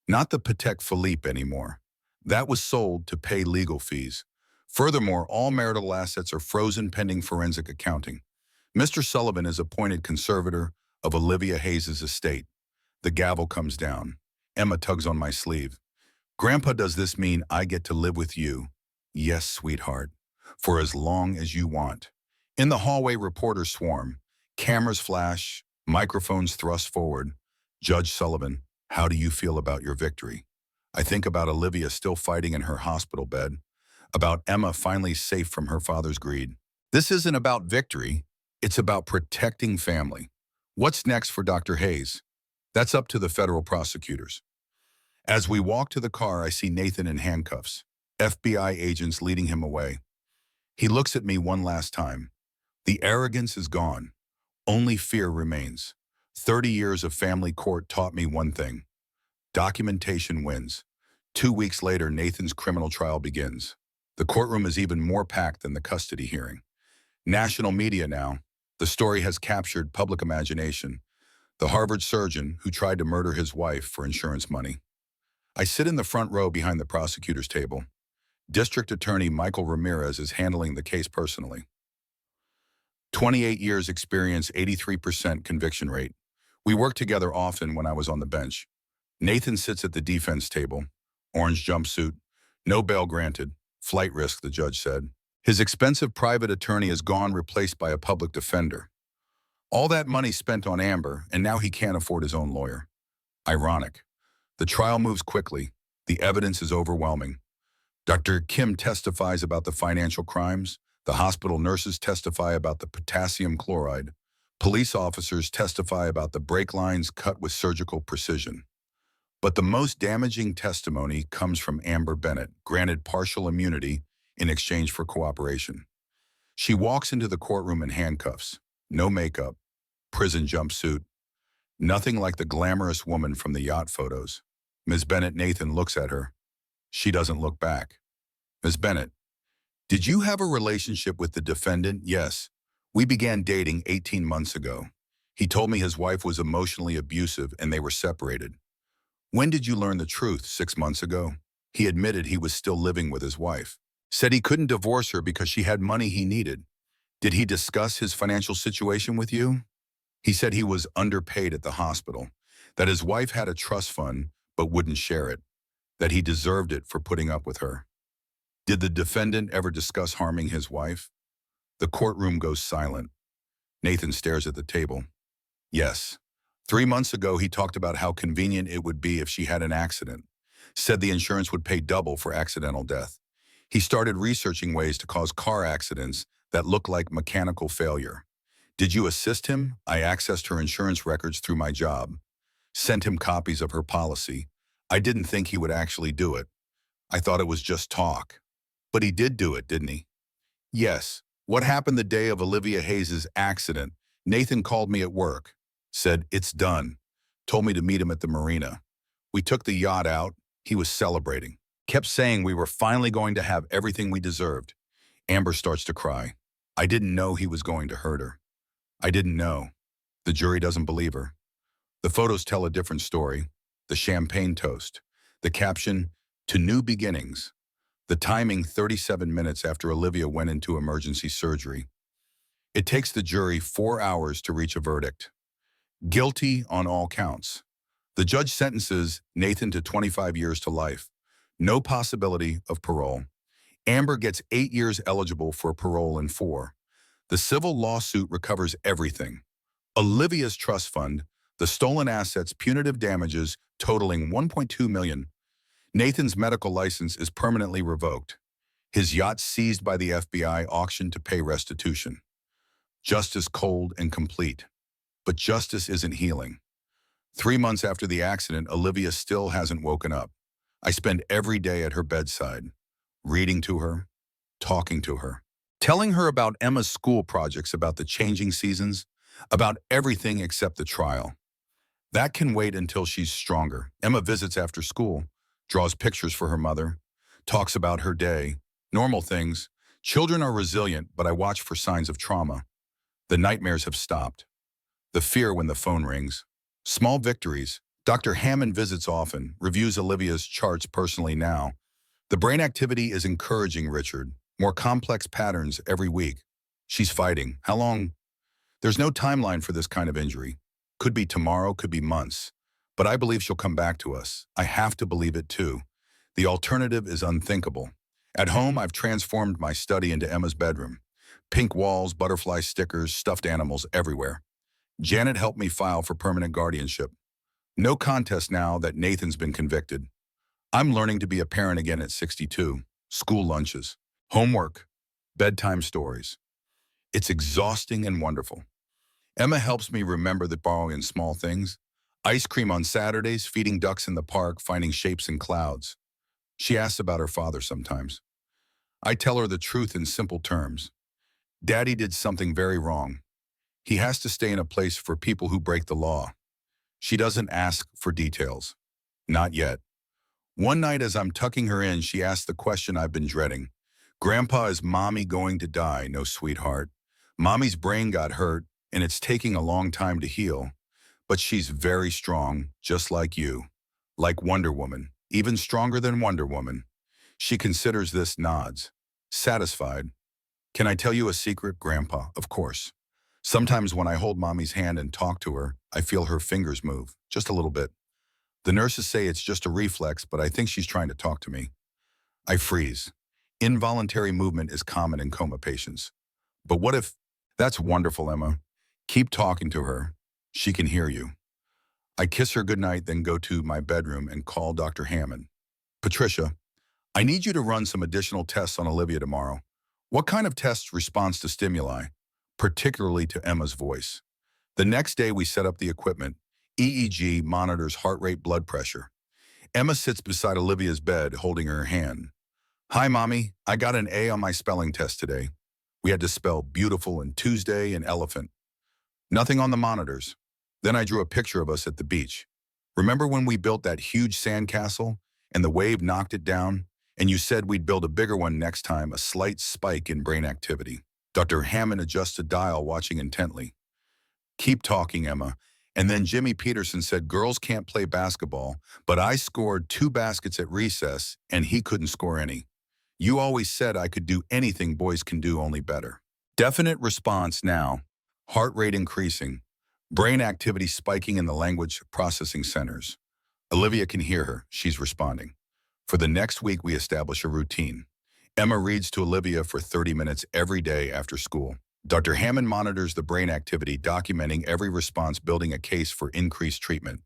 Not the Patek Philippe anymore. That was sold to pay legal fees. Furthermore, all marital assets are frozen pending forensic accounting. Mr. Sullivan is appointed conservator of Olivia Hayes' estate. The gavel comes down. Emma tugs on my sleeve. Grandpa, does this mean I get to live with you? Yes, sweetheart. For as long as you want. In the hallway, reporters swarm. Cameras flash, microphones thrust forward. Judge Sullivan, how do you feel about your victory? I think about Olivia still fighting in her hospital bed. About Emma finally safe from her father's greed. This isn't about victory. It's about protecting family. What's next for Dr. Hayes? That's up to the federal prosecutors. As we walk to the car, I see Nathan in handcuffs. FBI agents leading him away. He looks at me one last time. The arrogance is gone. Only fear remains. 30 years of family court taught me one thing. Documentation wins. 2 weeks later, Nathan's criminal trial begins. The courtroom is even more packed than the custody hearing. National media now. The story has captured public imagination. The Harvard surgeon who tried to murder his wife for insurance money. I sit in the front row behind the prosecutor's table. District Attorney Michael Ramirez is handling the case personally. 28 years experience, 83% conviction rate. We worked together often when I was on the bench. Nathan sits at the defense table. Orange jumpsuit. No bail granted. Flight risk, the judge said. His expensive private attorney is gone, replaced by a public defender. All that money spent on Amber, and now he can't afford his own lawyer. Ironic. The trial moves quickly. The evidence is overwhelming. Dr. Kim testifies about the financial crimes. The hospital nurses testify about the potassium chloride. Police officers testify about the brake lines cut with surgical precision. But the most damaging testimony comes from Amber Bennett, granted partial immunity in exchange for cooperation. She walks into the courtroom in handcuffs. No makeup. Prison jumpsuit. Nothing like the glamorous woman from the yacht photos. Ms. Bennett, Nathan looks at her. She doesn't look back. Ms. Bennett, did you have a relationship with the defendant? Yes. We began dating 18 months ago. He told me his wife was emotionally abusive and they were separated. When did you learn the truth? 6 months ago. He admitted he was still living with his wife. Said he couldn't divorce her because she had money he needed. Did he discuss his financial situation with you? He said he was underpaid at the hospital, that his wife had a trust fund but wouldn't share it, that he deserved it for putting up with her. Did the defendant ever discuss harming his wife? The courtroom goes silent. Nathan stares at the table. Yes. 3 months ago, he talked about how convenient it would be if she had an accident. Said the insurance would pay double for accidental death. He started researching ways to cause car accidents that look like mechanical failure. Did you assist him? I accessed her insurance records through my job. Sent him copies of her policy. I didn't think he would actually do it. I thought it was just talk. But he did do it, didn't he? Yes. What happened the day of Olivia Hayes' accident? Nathan called me at work. Said, it's done. Told me to meet him at the marina. We took the yacht out. He was celebrating. Kept saying we were finally going to have everything we deserved. Amber starts to cry. I didn't know he was going to hurt her. I didn't know. The jury doesn't believe her. The photos tell a different story. The champagne toast. The caption, to new beginnings. The timing 37 minutes after Olivia went into emergency surgery. It takes the jury 4 hours to reach a verdict. Guilty on all counts. The judge sentences Nathan to 25 years to life. No possibility of parole. Amber gets 8 years eligible for parole in 4. The civil lawsuit recovers everything. Olivia's trust fund, the stolen assets, punitive damages totaling $1.2 million. Nathan's medical license is permanently revoked. His yacht seized by the FBI, auctioned to pay restitution. Justice cold and complete. But justice isn't healing. 3 months after the accident, Olivia still hasn't woken up. I spend every day at her bedside, reading to her, talking to her, telling her about Emma's school projects, about the changing seasons, about everything except the trial. That can wait until she's stronger. Emma visits after school, draws pictures for her mother, talks about her day, normal things. Children are resilient, but I watch for signs of trauma. The nightmares have stopped. The fear when the phone rings. Small victories. Dr. Hammond visits often, reviews Olivia's charts personally now. The brain activity is encouraging, Richard. More complex patterns every week. She's fighting. How long? There's no timeline for this kind of injury. Could be tomorrow, could be months. But I believe she'll come back to us. I have to believe it too. The alternative is unthinkable. At home, I've transformed my study into Emma's bedroom. Pink walls, butterfly stickers, stuffed animals everywhere. Janet helped me file for permanent guardianship. No contest now that Nathan's been convicted. I'm learning to be a parent again at 62. School lunches, homework, bedtime stories. It's exhausting and wonderful. Emma helps me remember that borrowing in small things. Ice cream on Saturdays, feeding ducks in the park, finding shapes in clouds. She asks about her father sometimes. I tell her the truth in simple terms. Daddy did something very wrong. He has to stay in a place for people who break the law. She doesn't ask for details. Not yet. One night as I'm tucking her in, she asked the question I've been dreading. Grandpa, is Mommy going to die? No, sweetheart. Mommy's brain got hurt, and it's taking a long time to heal. But she's very strong, just like you. Like Wonder Woman, even stronger than Wonder Woman. She considers this, nods. Satisfied. Can I tell you a secret, Grandpa? Of course. Sometimes when I hold Mommy's hand and talk to her, I feel her fingers move, just a little bit. The nurses say it's just a reflex, but I think she's trying to talk to me. I freeze. Involuntary movement is common in coma patients. But what if... That's wonderful, Emma. Keep talking to her. She can hear you. I kiss her goodnight, then go to my bedroom and call Dr. Hammond. Patricia, I need you to run some additional tests on Olivia tomorrow. What kind of tests? Response to stimuli, particularly to Emma's voice. The next day we set up the equipment. EEG monitors heart rate, blood pressure. Emma sits beside Olivia's bed, holding her hand. Hi, Mommy. I got an A on my spelling test today. We had to spell beautiful and Tuesday and elephant. Nothing on the monitors. Then I drew a picture of us at the beach. Remember when we built that huge sandcastle and the wave knocked it down? And you said we'd build a bigger one next time, a slight spike in brain activity. Dr. Hammond adjusts a dial, watching intently. Keep talking, Emma. And then Jimmy Peterson said girls can't play basketball, but I scored 2 baskets at recess and he couldn't score any. You always said I could do anything boys can do, only better. Definite response now. Heart rate increasing. Brain activity spiking in the language processing centers. Olivia can hear her. She's responding. For the next week, we establish a routine. Emma reads to Olivia for 30 minutes every day after school. Dr. Hammond monitors the brain activity, documenting every response, building a case for increased treatment.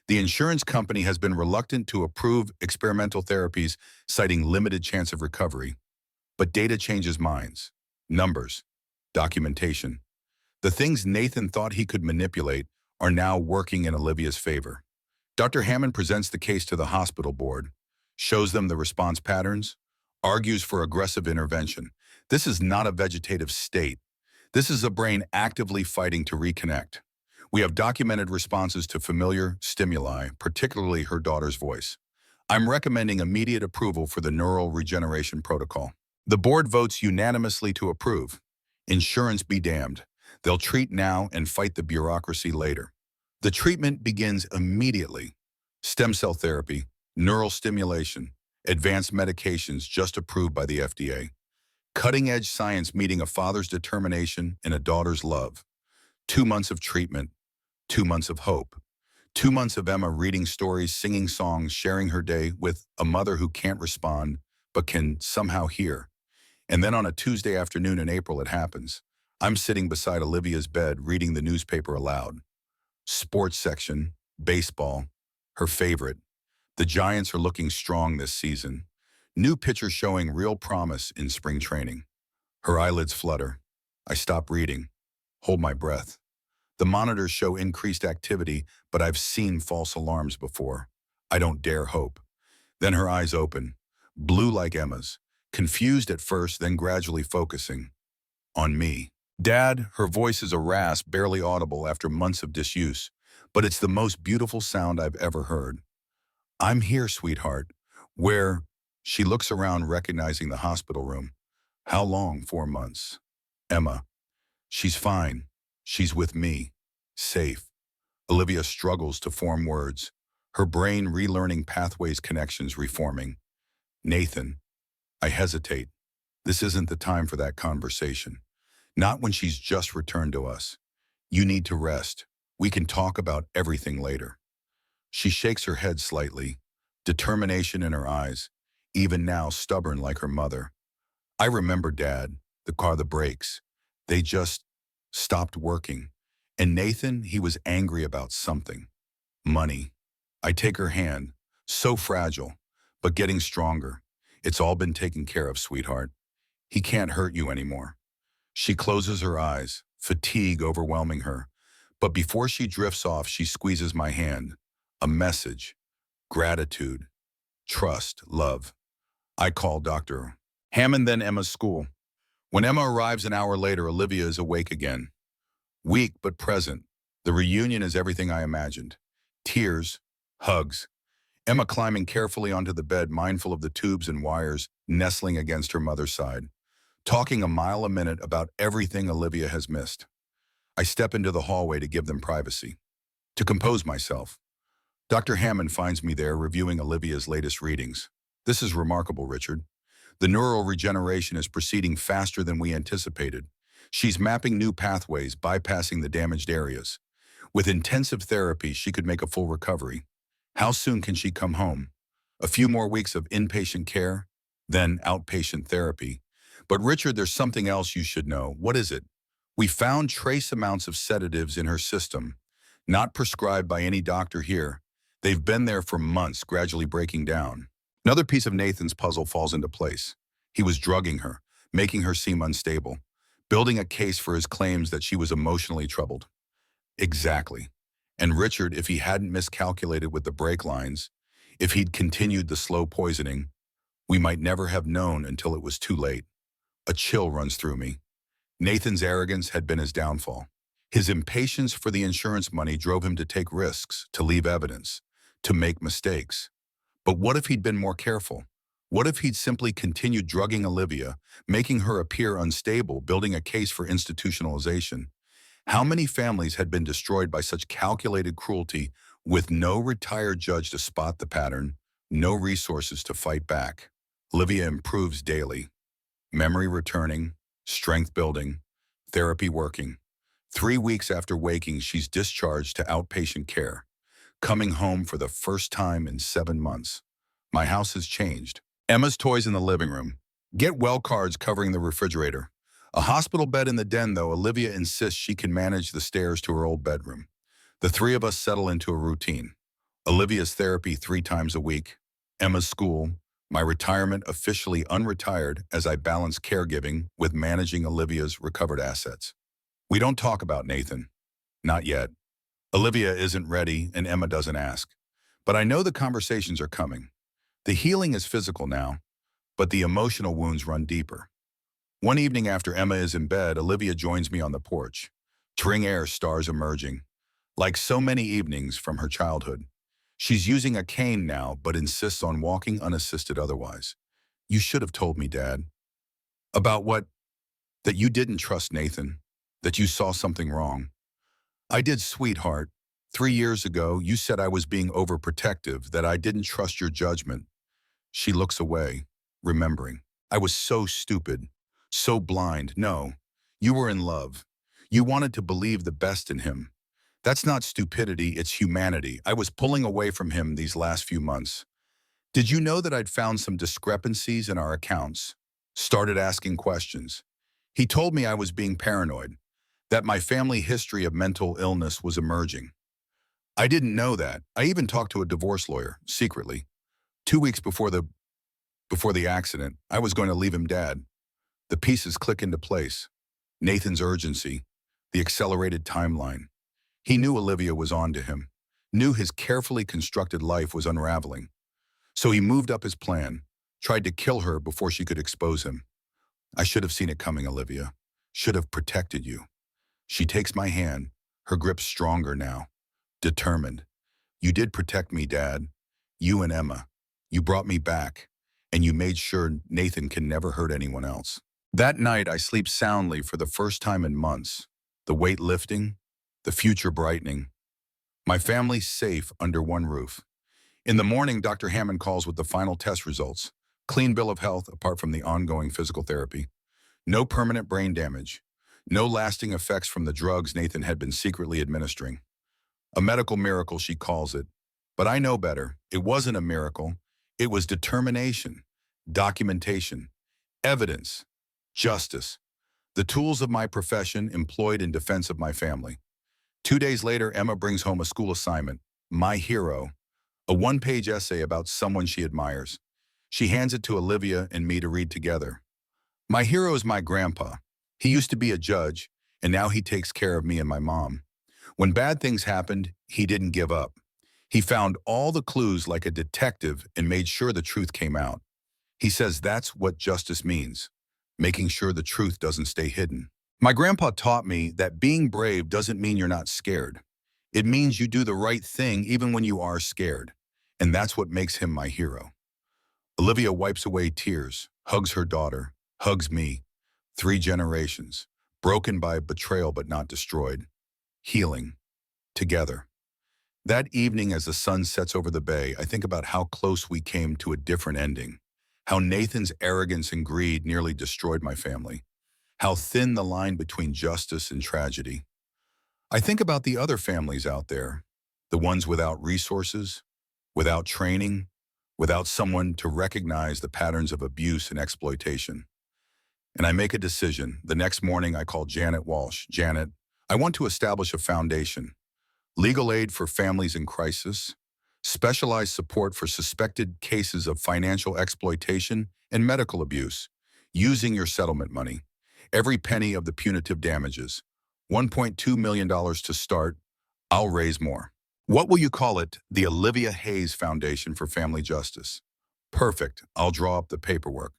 The insurance company has been reluctant to approve experimental therapies, citing limited chance of recovery. But data changes minds. Numbers. Documentation. The things Nathan thought he could manipulate are now working in Olivia's favor. Dr. Hammond presents the case to the hospital board, shows them the response patterns, argues for aggressive intervention. This is not a vegetative state. This is a brain actively fighting to reconnect. We have documented responses to familiar stimuli, particularly her daughter's voice. I'm recommending immediate approval for the neural regeneration protocol. The board votes unanimously to approve. Insurance be damned. They'll treat now and fight the bureaucracy later. The treatment begins immediately. Stem cell therapy, neural stimulation, advanced medications just approved by the FDA. Cutting-edge science meeting a father's determination and a daughter's love. 2 months of treatment, 2 months of hope. 2 months of Emma reading stories, singing songs, sharing her day with a mother who can't respond but can somehow hear. And then on a Tuesday afternoon in April, it happens. I'm sitting beside Olivia's bed reading the newspaper aloud. Sports section, baseball, her favorite. The Giants are looking strong this season. New pitcher showing real promise in spring training. Her eyelids flutter. I stop reading, hold my breath. The monitors show increased activity, but I've seen false alarms before. I don't dare hope. Then her eyes open, blue like Emma's, confused at first, then gradually focusing on me. Dad, her voice is a rasp, barely audible after months of disuse, but it's the most beautiful sound I've ever heard. I'm here, sweetheart. Where? She looks around, recognizing the hospital room. How long? 4 months. Emma. She's fine. She's with me. Safe. Olivia struggles to form words, her brain relearning pathways, connections reforming. Nathan. I hesitate. This isn't the time for that conversation. Not when she's just returned to us. You need to rest. We can talk about everything later. She shakes her head slightly, determination in her eyes, even now stubborn like her mother. I remember Dad, the car, the brakes. They just stopped working. And Nathan, he was angry about something. Money. I take her hand, so fragile, but getting stronger. It's all been taken care of, sweetheart. He can't hurt you anymore. She closes her eyes, fatigue overwhelming her. But before she drifts off, she squeezes my hand. A message. Gratitude. Trust. Love. I call Dr. Hammond, then Emma's school. When Emma arrives an hour later, Olivia is awake again. Weak but present. The reunion is everything I imagined. Tears. Hugs. Emma climbing carefully onto the bed, mindful of the tubes and wires nestling against her mother's side. Talking a mile a minute about everything Olivia has missed. I step into the hallway to give them privacy. To compose myself. Dr. Hammond finds me there reviewing Olivia's latest readings. This is remarkable, Richard. The neural regeneration is proceeding faster than we anticipated. She's mapping new pathways, bypassing the damaged areas. With intensive therapy, she could make a full recovery. How soon can she come home? A few more weeks of inpatient care, then outpatient therapy. But Richard, there's something else you should know. What is it? We found trace amounts of sedatives in her system, not prescribed by any doctor here. They've been there for months, gradually breaking down. Another piece of Nathan's puzzle falls into place. He was drugging her, making her seem unstable, building a case for his claims that she was emotionally troubled. Exactly. And Richard, if he hadn't miscalculated with the brake lines, if he'd continued the slow poisoning, we might never have known until it was too late. A chill runs through me. Nathan's arrogance had been his downfall. His impatience for the insurance money drove him to take risks, to leave evidence, to make mistakes. But what if he'd been more careful? What if he'd simply continued drugging Olivia, making her appear unstable, building a case for institutionalization? How many families had been destroyed by such calculated cruelty with no retired judge to spot the pattern, no resources to fight back? Olivia improves daily, memory returning, strength building, therapy working. 3 weeks after waking, she's discharged to outpatient care, coming home for the first time in 7 months. My house has changed. Emma's toys in the living room. Get well cards covering the refrigerator. A hospital bed in the den, though. Olivia insists she can manage the stairs to her old bedroom. The three of us settle into a routine. Olivia's therapy 3 times a week. Emma's school. My retirement officially unretired as I balance caregiving with managing Olivia's recovered assets. We don't talk about Nathan. Not yet. Olivia isn't ready and Emma doesn't ask. But I know the conversations are coming. The healing is physical now, but the emotional wounds run deeper. One evening after Emma is in bed, Olivia joins me on the porch. Tring air stars emerging, like so many evenings from her childhood. She's using a cane now, but insists on walking unassisted otherwise. You should have told me, Dad. About what? That you didn't trust Nathan, that you saw something wrong. I did, sweetheart. 3 years ago, you said I was being overprotective, that I didn't trust your judgment. She looks away, remembering. I was so stupid, so blind. No, you were in love. You wanted to believe the best in him. That's not stupidity, it's humanity. I was pulling away from him these last few months. Did you know that I'd found some discrepancies in our accounts? Started asking questions. He told me I was being paranoid, that my family history of mental illness was emerging. I didn't know that. I even talked to a divorce lawyer, secretly. 2 weeks before the accident, I was going to leave him, Dad. The pieces click into place. Nathan's urgency, the accelerated timeline. He knew Olivia was on to him, knew his carefully constructed life was unraveling. So he moved up his plan, tried to kill her before she could expose him. I should have seen it coming, Olivia. Should have protected you. She takes my hand, her grip stronger now, determined. You did protect me, Dad. You and Emma. You brought me back, and you made sure Nathan can never hurt anyone else. That night, I sleep soundly for the first time in months. The weight lifting, the future brightening. My family's safe under one roof. In the morning, Dr. Hammond calls with the final test results. Clean bill of health apart from the ongoing physical therapy. No permanent brain damage. No lasting effects from the drugs Nathan had been secretly administering. A medical miracle, she calls it. But I know better. It wasn't a miracle. It was determination, documentation, evidence, justice. The tools of my profession employed in defense of my family. 2 days later, Emma brings home a school assignment, My Hero, a one-page essay about someone she admires. She hands it to Olivia and me to read together. My hero is my grandpa. He used to be a judge, and now he takes care of me and my mom. When bad things happened, he didn't give up. He found all the clues like a detective and made sure the truth came out. He says that's what justice means, making sure the truth doesn't stay hidden. My grandpa taught me that being brave doesn't mean you're not scared. It means you do the right thing even when you are scared. And that's what makes him my hero. Olivia wipes away tears, hugs her daughter, hugs me. 3 generations, broken by betrayal but not destroyed. Healing, together. That evening as the sun sets over the bay, I think about how close we came to a different ending. How Nathan's arrogance and greed nearly destroyed my family. How thin the line between justice and tragedy. I think about the other families out there, the ones without resources, without training, without someone to recognize the patterns of abuse and exploitation. And I make a decision. The next morning, I call Janet Walsh. Janet, I want to establish a foundation. Legal aid for families in crisis, specialized support for suspected cases of financial exploitation and medical abuse, using your settlement money. Every penny of the punitive damages. $1.2 million to start. I'll raise more. What will you call it? The Olivia Hayes Foundation for Family Justice. Perfect. I'll draw up the paperwork.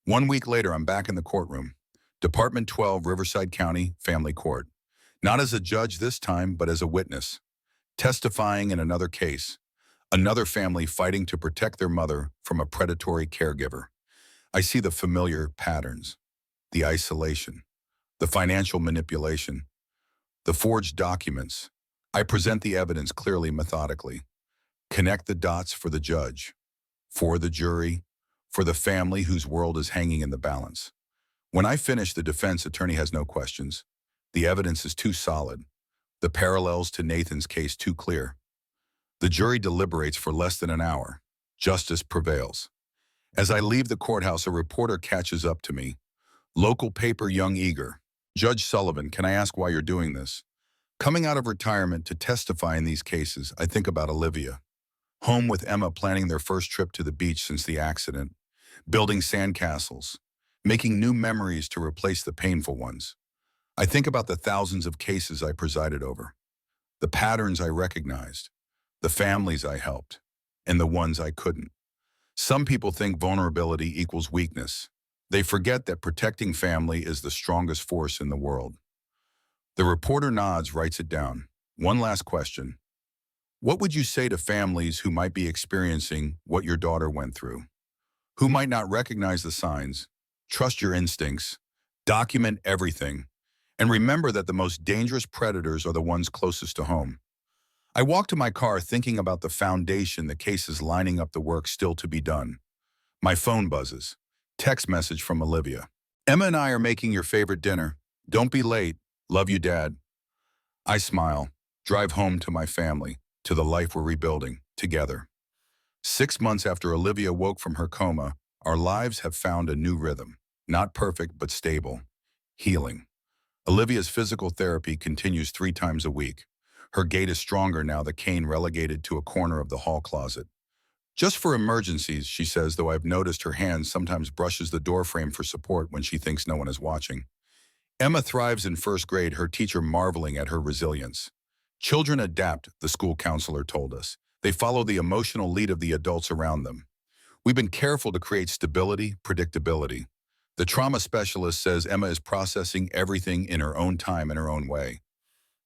1 week later, I'm back in the courtroom. Department 12, Riverside County, Family Court. Not as a judge this time, but as a witness. Testifying in another case. Another family fighting to protect their mother from a predatory caregiver. I see the familiar patterns. The isolation. The financial manipulation. The forged documents. I present the evidence clearly, methodically. Connect the dots for the judge, for the jury, for the family whose world is hanging in the balance. When I finish, the defense attorney has no questions. The evidence is too solid. The parallels to Nathan's case too clear. The jury deliberates for less than an hour. Justice prevails. As I leave the courthouse, a reporter catches up to me. Local paper, young eager. Judge Sullivan, can I ask why you're doing this? Coming out of retirement to testify in these cases, I think about Olivia. Home with Emma, planning their first trip to the beach since the accident. Building sandcastles. Making new memories to replace the painful ones. I think about the thousands of cases I presided over. The patterns I recognized. The families I helped. And the ones I couldn't. Some people think vulnerability equals weakness. They forget that protecting family is the strongest force in the world. The reporter nods, writes it down. One last question. What would you say to families who might be experiencing what your daughter went through? Who might not recognize the signs? Trust your instincts. Document everything. And remember that the most dangerous predators are the ones closest to home. I walk to my car thinking about the foundation, the cases lining up, the work still to be done. My phone buzzes. Text message from Olivia. Emma and I are making your favorite dinner. Don't be late. Love you, Dad. I smile. Drive home to my family, to the life we're rebuilding, together. 6 months after Olivia woke from her coma, our lives have found a new rhythm. Not perfect, but stable. Healing. Olivia's physical therapy continues 3 times a week. Her gait is stronger now, the cane relegated to a corner of the hall closet. Just for emergencies, she says, though I've noticed her hand sometimes brushes the doorframe for support when she thinks no one is watching. Emma thrives in first grade, her teacher marveling at her resilience. Children adapt, the school counselor told us. They follow the emotional lead of the adults around them. We've been careful to create stability, predictability. The trauma specialist says Emma is processing everything in her own time, in her own way.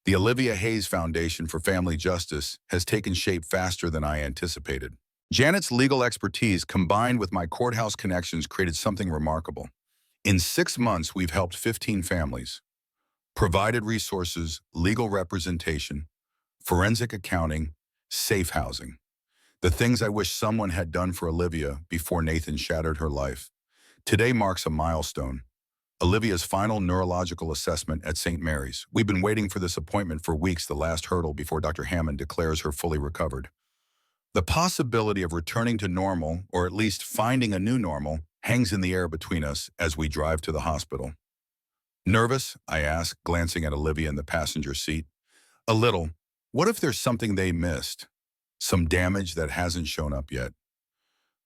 The Olivia Hayes Foundation for Family Justice has taken shape faster than I anticipated. Janet's legal expertise combined with my courthouse connections created something remarkable. In 6 months, we've helped 15 families, provided resources, legal representation, forensic accounting, safe housing. The things I wish someone had done for Olivia before Nathan shattered her life. Today marks a milestone. Olivia's final neurological assessment at St. Mary's. We've been waiting for this appointment for weeks, the last hurdle before Dr. Hammond declares her fully recovered. The possibility of returning to normal, or at least finding a new normal, hangs in the air between us as we drive to the hospital. Nervous? I ask, glancing at Olivia in the passenger seat. A little. What if there's something they missed? Some damage that hasn't shown up yet?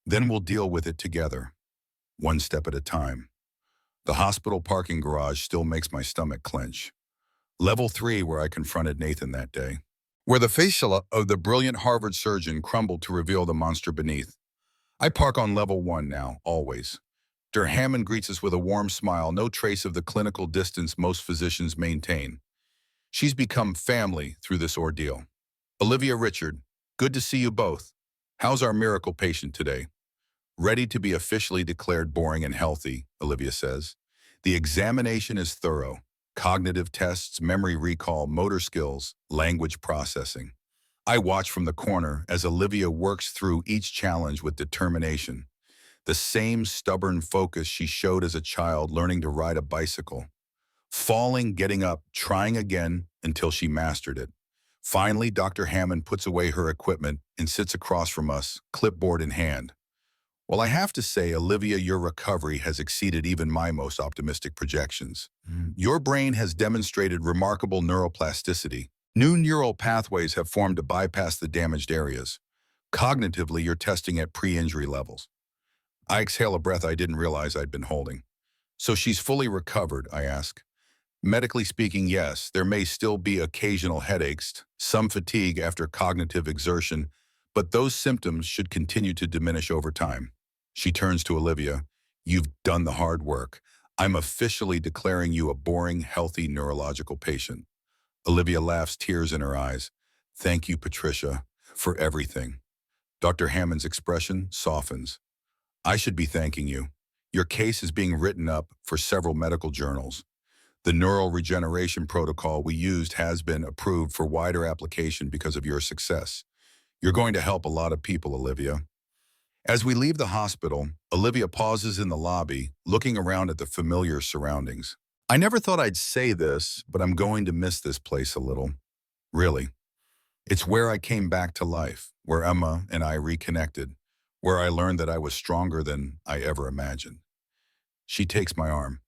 Then we'll deal with it together, one step at a time. The hospital parking garage still makes my stomach clench. Level 3, where I confronted Nathan that day. Where the facial of the brilliant Harvard surgeon crumbled to reveal the monster beneath. I park on level 1 now, always. Dr. Hammond greets us with a warm smile, no trace of the clinical distance most physicians maintain. She's become family through this ordeal. Olivia, Richard, good to see you both. How's our miracle patient today? Ready to be officially declared boring and healthy, Olivia says. The examination is thorough. Cognitive tests, memory recall, motor skills, language processing. I watch from the corner as Olivia works through each challenge with determination. The same stubborn focus she showed as a child learning to ride a bicycle. Falling, getting up, trying again until she mastered it. Finally, Dr. Hammond puts away her equipment and sits across from us, clipboard in hand. Well, I have to say, Olivia, your recovery has exceeded even my most optimistic projections. Your brain has demonstrated remarkable neuroplasticity. New neural pathways have formed to bypass the damaged areas. Cognitively, you're testing at pre-injury levels. I exhale a breath I didn't realize I'd been holding. So she's fully recovered, I ask. Medically speaking, yes, there may still be occasional headaches, some fatigue after cognitive exertion, but those symptoms should continue to diminish over time. She turns to Olivia. You've done the hard work. I'm officially declaring you a boring, healthy neurological patient. Olivia laughs, tears in her eyes. Thank you, Patricia, for everything. Dr. Hammond's expression softens. I should be thanking you. Your case is being written up for several medical journals. The neural regeneration protocol we used has been approved for wider application because of your success. You're going to help a lot of people, Olivia. As we leave the hospital, Olivia pauses in the lobby, looking around at the familiar surroundings. I never thought I'd say this, but I'm going to miss this place a little. Really. It's where I came back to life, where Emma and I reconnected, where I learned that I was stronger than I ever imagined. She takes my arm.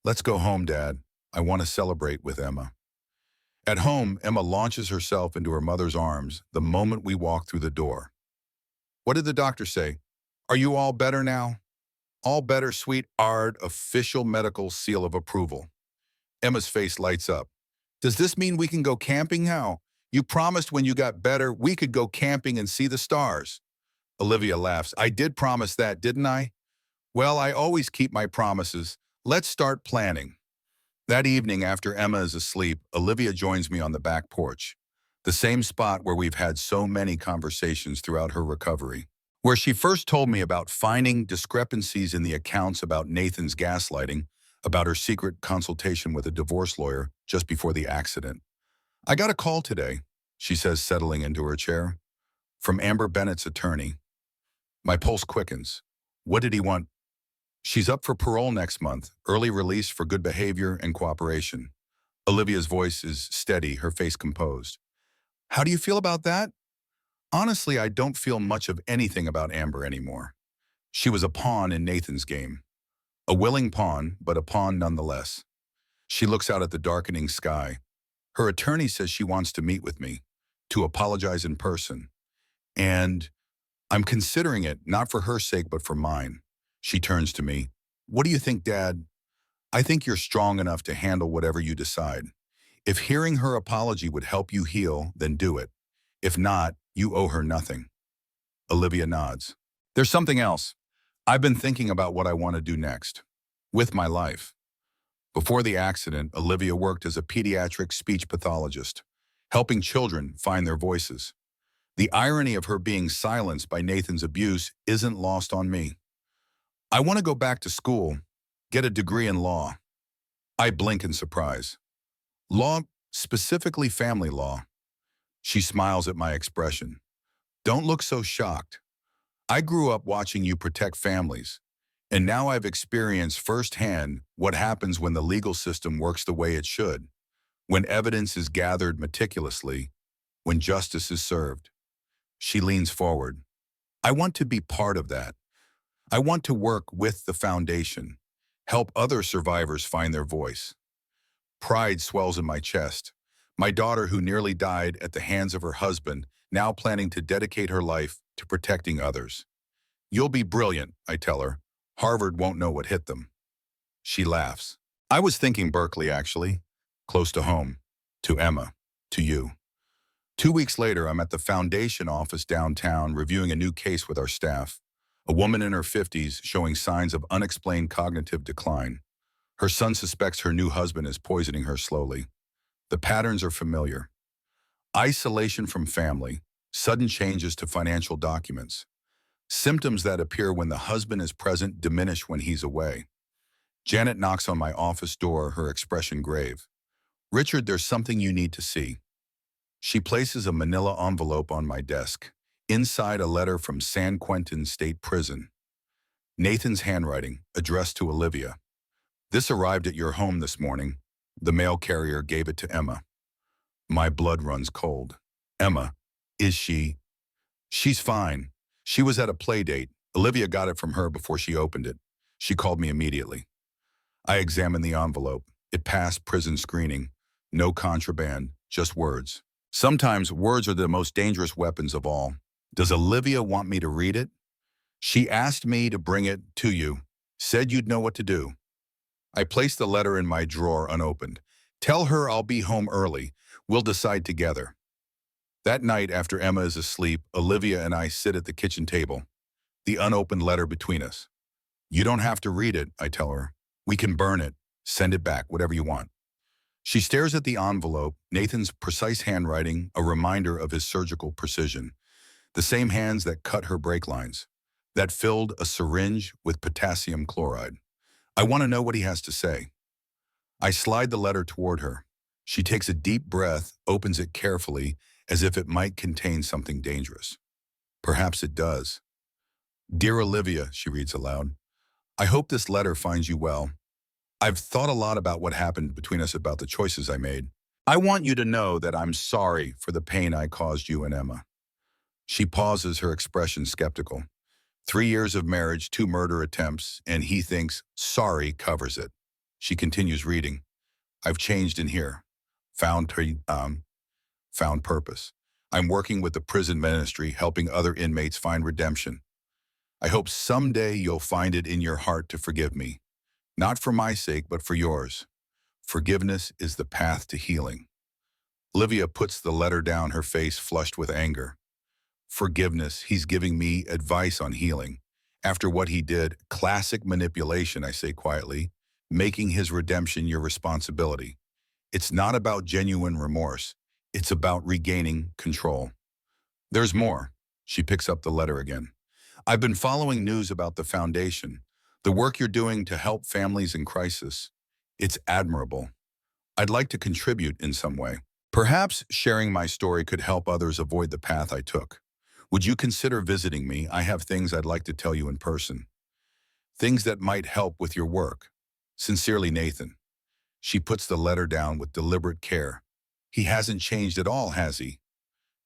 Let's go home, Dad. I want to celebrate with Emma. At home, Emma launches herself into her mother's arms the moment we walk through the door. What did the doctor say? Are you all better now? All better, sweet Ard, official medical seal of approval. Emma's face lights up. Does this mean we can go camping now? You promised when you got better we could go camping and see the stars. Olivia laughs. I did promise that, didn't I? Well, I always keep my promises. Let's start planning. That evening, after Emma is asleep, Olivia joins me on the back porch, the same spot where we've had so many conversations throughout her recovery, where she first told me about finding discrepancies in the accounts about Nathan's gaslighting, about her secret consultation with a divorce lawyer just before the accident. I got a call today, she says, settling into her chair, from Amber Bennett's attorney. My pulse quickens. What did he want? She's up for parole next month, early release for good behavior and cooperation. Olivia's voice is steady, her face composed. How do you feel about that? Honestly, I don't feel much of anything about Amber anymore. She was a pawn in Nathan's game. A willing pawn, but a pawn nonetheless. She looks out at the darkening sky. Her attorney says she wants to meet with me, to apologize in person. And I'm considering it, not for her sake, but for mine. She turns to me. What do you think, Dad? I think you're strong enough to handle whatever you decide. If hearing her apology would help you heal, then do it. If not, you owe her nothing. Olivia nods. There's something else. I've been thinking about what I want to do next. With my life. Before the accident, Olivia worked as a pediatric speech pathologist, helping children find their voices. The irony of her being silenced by Nathan's abuse isn't lost on me. I want to go back to school, get a degree in law. I blink in surprise. Law, specifically family law. She smiles at my expression. Don't look so shocked. I grew up watching you protect families, and now I've experienced firsthand what happens when the legal system works the way it should, when evidence is gathered meticulously, when justice is served. She leans forward. I want to be part of that. I want to work with the foundation, help other survivors find their voice. Pride swells in my chest. My daughter, who nearly died at the hands of her husband, now planning to dedicate her life to protecting others. You'll be brilliant, I tell her. Harvard won't know what hit them. She laughs. I was thinking Berkeley, actually. Close to home. To Emma. To you. 2 weeks later, I'm at the foundation office downtown reviewing a new case with our staff. A woman in her 50s showing signs of unexplained cognitive decline. Her son suspects her new husband is poisoning her slowly. The patterns are familiar. Isolation from family, sudden changes to financial documents. Symptoms that appear when the husband is present diminish when he's away. Janet knocks on my office door, her expression grave. Richard, there's something you need to see. She places a manila envelope on my desk. Inside, a letter from San Quentin State Prison. Nathan's handwriting, addressed to Olivia. This arrived at your home this morning. The mail carrier gave it to Emma. My blood runs cold. Emma, is she? She's fine. She was at a play date. Olivia got it from her before she opened it. She called me immediately. I examined the envelope. It passed prison screening. No contraband, just words. Sometimes words are the most dangerous weapons of all. Does Olivia want me to read it? She asked me to bring it to you. Said you'd know what to do. I placed the letter in my drawer unopened. Tell her I'll be home early. We'll decide together. That night, after Emma is asleep, Olivia and I sit at the kitchen table, the unopened letter between us. You don't have to read it, I tell her. We can burn it, send it back, whatever you want. She stares at the envelope, Nathan's precise handwriting, a reminder of his surgical precision. The same hands that cut her brake lines, that filled a syringe with potassium chloride. I want to know what he has to say. I slide the letter toward her. She takes a deep breath, opens it carefully, as if it might contain something dangerous. Perhaps it does. Dear Olivia, she reads aloud, I hope this letter finds you well. I've thought a lot about what happened between us, about the choices I made. I want you to know that I'm sorry for the pain I caused you and Emma. She pauses, her expression skeptical. 3 years of marriage, 2 murder attempts, and he thinks sorry covers it. She continues reading. I've changed in here. Found purpose. I'm working with the prison ministry, helping other inmates find redemption. I hope someday you'll find it in your heart to forgive me. Not for my sake, but for yours. Forgiveness is the path to healing. Olivia puts the letter down, her face flushed with anger. Forgiveness, he's giving me advice on healing. After what he did, classic manipulation, I say quietly, making his redemption your responsibility. It's not about genuine remorse. It's about regaining control. There's more. She picks up the letter again. I've been following news about the foundation, the work you're doing to help families in crisis. It's admirable. I'd like to contribute in some way. Perhaps sharing my story could help others avoid the path I took. Would you consider visiting me? I have things I'd like to tell you in person. Things that might help with your work. Sincerely, Nathan. She puts the letter down with deliberate care. He hasn't changed at all, has he?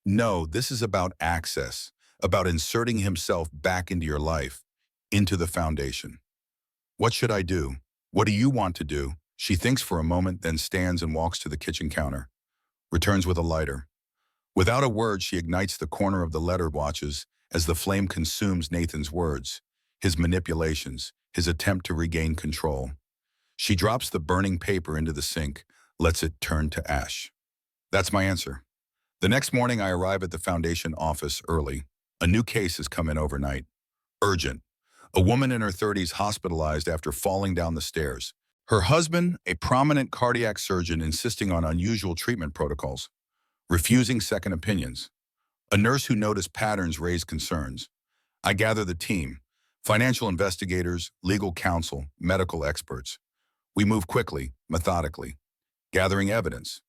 No, this is about access, about inserting himself back into your life, into the foundation. What should I do? What do you want to do? She thinks for a moment, then stands and walks to the kitchen counter. Returns with a lighter. Without a word, she ignites the corner of the letter, watches as the flame consumes Nathan's words, his manipulations, his attempt to regain control. She drops the burning paper into the sink, lets it turn to ash. That's my answer. The next morning, I arrive at the foundation office early. A new case has come in overnight. Urgent. A woman in her 30s hospitalized after falling down the stairs. Her husband, a prominent cardiac surgeon, insisting on unusual treatment protocols, refusing second opinions. A nurse who noticed patterns raised concerns. I gather the team, financial investigators, legal counsel, medical experts. We move quickly, methodically, gathering evidence,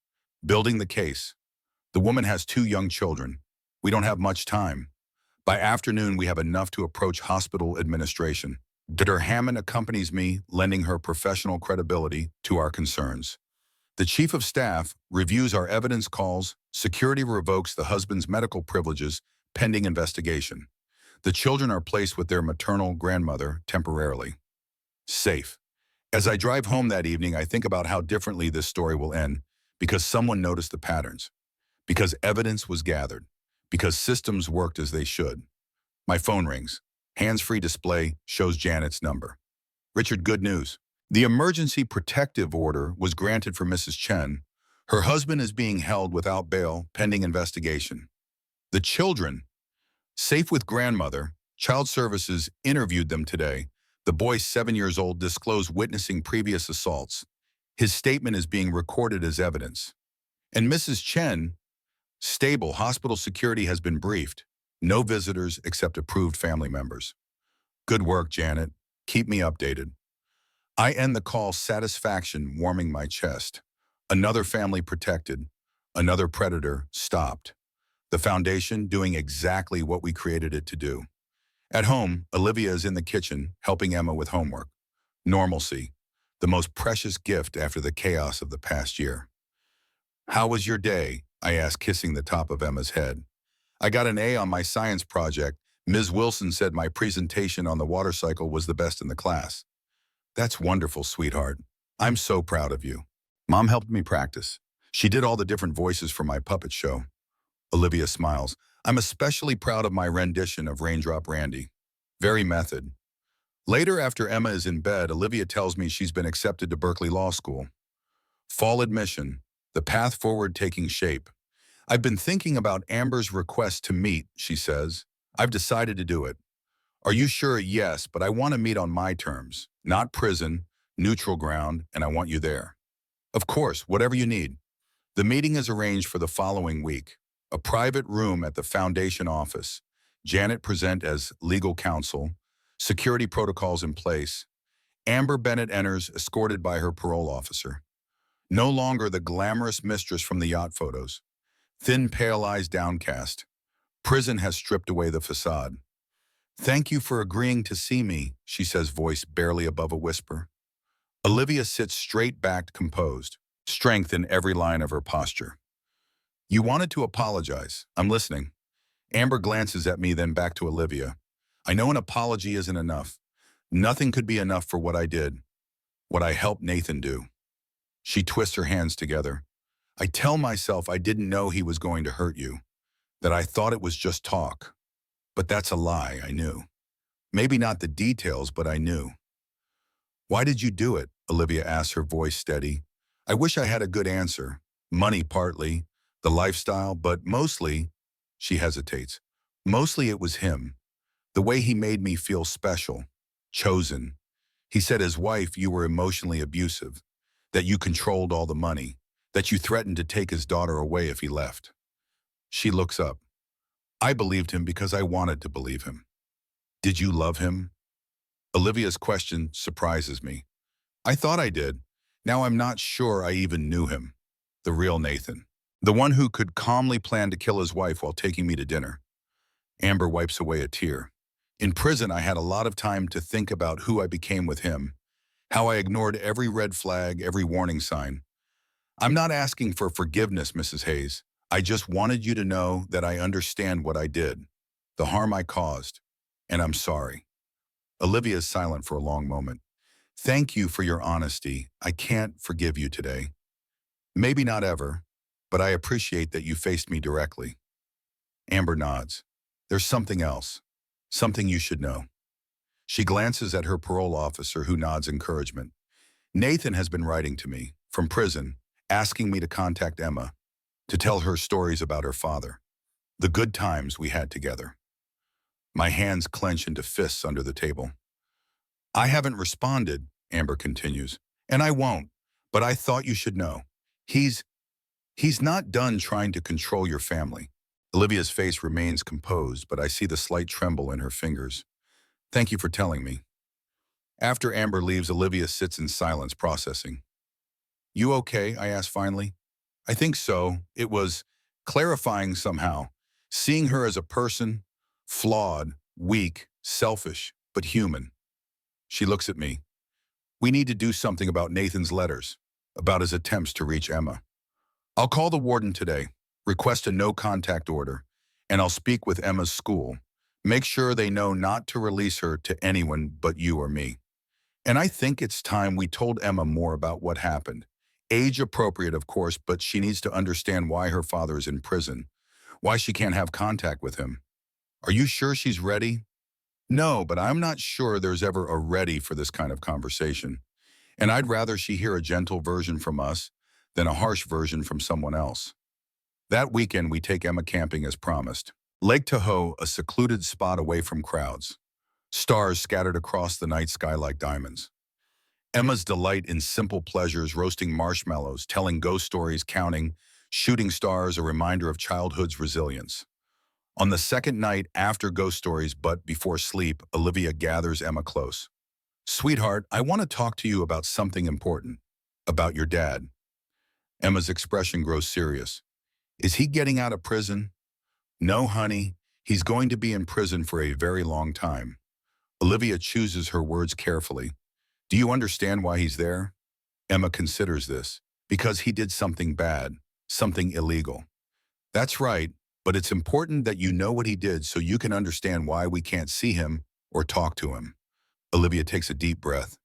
building the case. The woman has 2 young children. We don't have much time. By afternoon, we have enough to approach hospital administration. Dr. Hammond accompanies me, lending her professional credibility to our concerns. The chief of staff reviews our evidence, calls. Security revokes the husband's medical privileges pending investigation. The children are placed with their maternal grandmother temporarily. Safe. As I drive home that evening, I think about how differently this story will end, because someone noticed the patterns, because evidence was gathered, because systems worked as they should. My phone rings. Hands-free display shows Janet's number. Richard, good news. The emergency protective order was granted for Mrs. Chen. Her husband is being held without bail pending investigation. The children, safe with grandmother. Child Services interviewed them today. The boy, 7 years old, disclosed witnessing previous assaults. His statement is being recorded as evidence. And Mrs. Chen, stable. Hospital security has been briefed. No visitors except approved family members. Good work, Janet. Keep me updated. I end the call, satisfaction warming my chest. Another family protected. Another predator stopped. The foundation doing exactly what we created it to do. At home, Olivia is in the kitchen, helping Emma with homework. Normalcy, the most precious gift after the chaos of the past year. How was your day? I asked, kissing the top of Emma's head. I got an A on my science project. Ms. Wilson said my presentation on the water cycle was the best in the class. That's wonderful, sweetheart. I'm so proud of you. Mom helped me practice. She did all the different voices for my puppet show. Olivia smiles. I'm especially proud of my rendition of Raindrop Randy. Very method. Later, after Emma is in bed, Olivia tells me she's been accepted to Berkeley Law School. Fall admission, the path forward taking shape. I've been thinking about Amber's request to meet, she says. I've decided to do it. Are you sure? Yes, but I want to meet on my terms, not prison, neutral ground, and I want you there. Of course, whatever you need. The meeting is arranged for the following week. A private room at the foundation office. Janet present as legal counsel. Security protocols in place. Amber Bennett enters, escorted by her parole officer. No longer the glamorous mistress from the yacht photos. Thin, pale eyes downcast. Prison has stripped away the facade. "Thank you for agreeing to see me," she says, voice barely above a whisper. Olivia sits straight-backed, composed, strength in every line of her posture. "You wanted to apologize. I'm listening." Amber glances at me, then back to Olivia. "I know an apology isn't enough. Nothing could be enough for what I did, what I helped Nathan do." She twists her hands together. "I tell myself I didn't know he was going to hurt you, that I thought it was just talk. But that's a lie, I knew. Maybe not the details, but I knew." "Why did you do it?" Olivia asks, her voice steady. "I wish I had a good answer. Money partly, the lifestyle, but mostly," she hesitates, "mostly it was him. The way he made me feel special, chosen. He said his wife, you were emotionally abusive, that you controlled all the money, that you threatened to take his daughter away if he left." She looks up. "I believed him because I wanted to believe him." "Did you love him?" Olivia's question surprises me. "I thought I did. Now I'm not sure I even knew him. The real Nathan. The one who could calmly plan to kill his wife while taking me to dinner." Amber wipes away a tear. "In prison, I had a lot of time to think about who I became with him, how I ignored every red flag, every warning sign. I'm not asking for forgiveness, Mrs. Hayes. I just wanted you to know that I understand what I did, the harm I caused, and I'm sorry." Olivia is silent for a long moment. "Thank you for your honesty. I can't forgive you today. Maybe not ever, but I appreciate that you faced me directly." Amber nods. "There's something else, something you should know." She glances at her parole officer, who nods encouragement. "Nathan has been writing to me, from prison, asking me to contact Emma, to tell her stories about her father, the good times we had together." My hands clench into fists under the table. "I haven't responded," Amber continues, "and I won't, but I thought you should know. He's not done trying to control your family." Olivia's face remains composed, but I see the slight tremble in her fingers. "Thank you for telling me." After Amber leaves, Olivia sits in silence, processing. "You okay?" I ask finally. "I think so. It was clarifying somehow. Seeing her as a person, flawed, weak, selfish, but human." She looks at me. "We need to do something about Nathan's letters, about his attempts to reach Emma. I'll call the warden today, request a no-contact order, and I'll speak with Emma's school. Make sure they know not to release her to anyone but you or me. And I think it's time we told Emma more about what happened. Age appropriate, of course, but she needs to understand why her father is in prison, why she can't have contact with him. Are you sure she's ready?" "No, but I'm not sure there's ever a ready for this kind of conversation. And I'd rather she hear a gentle version from us than a harsh version from someone else." That weekend, we take Emma camping as promised. Lake Tahoe, a secluded spot away from crowds. Stars scattered across the night sky like diamonds. Emma's delight in simple pleasures, roasting marshmallows, telling ghost stories, counting, shooting stars, a reminder of childhood's resilience. On the second night after ghost stories, but before sleep, Olivia gathers Emma close. "Sweetheart, I want to talk to you about something important. About your dad." Emma's expression grows serious. "Is he getting out of prison?" "No, honey. He's going to be in prison for a very long time." Olivia chooses her words carefully. "Do you understand why he's there?" Emma considers this. "Because he did something bad, something illegal." "That's right, but it's important that you know what he did so you can understand why we can't see him or talk to him." Olivia takes a deep breath.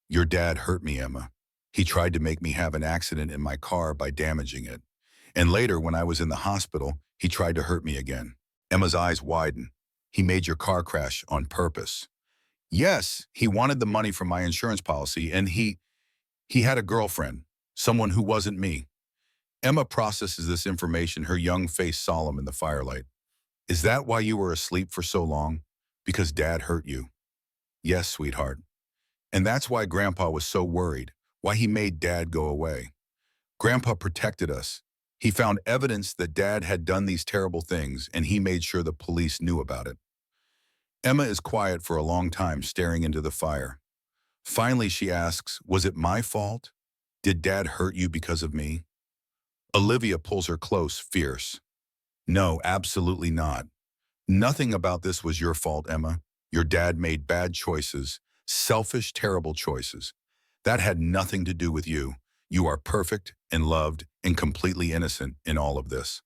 "Your dad hurt me, Emma. He tried to make me have an accident in my car by damaging it. And later, when I was in the hospital, he tried to hurt me again." Emma's eyes widen. "He made your car crash on purpose." "Yes, he wanted the money from my insurance policy, and he had a girlfriend, someone who wasn't me." Emma processes this information, her young face solemn in the firelight. "Is that why you were asleep for so long? Because Dad hurt you?" "Yes, sweetheart. And that's why Grandpa was so worried, why he made Dad go away. Grandpa protected us. He found evidence that Dad had done these terrible things, and he made sure the police knew about it." Emma is quiet for a long time, staring into the fire. Finally, she asks, "Was it my fault?" Did Dad hurt you because of me? Olivia pulls her close, fierce. No, absolutely not. Nothing about this was your fault, Emma. Your dad made bad choices, selfish, terrible choices. That had nothing to do with you. You are perfect and loved and completely innocent in all of this.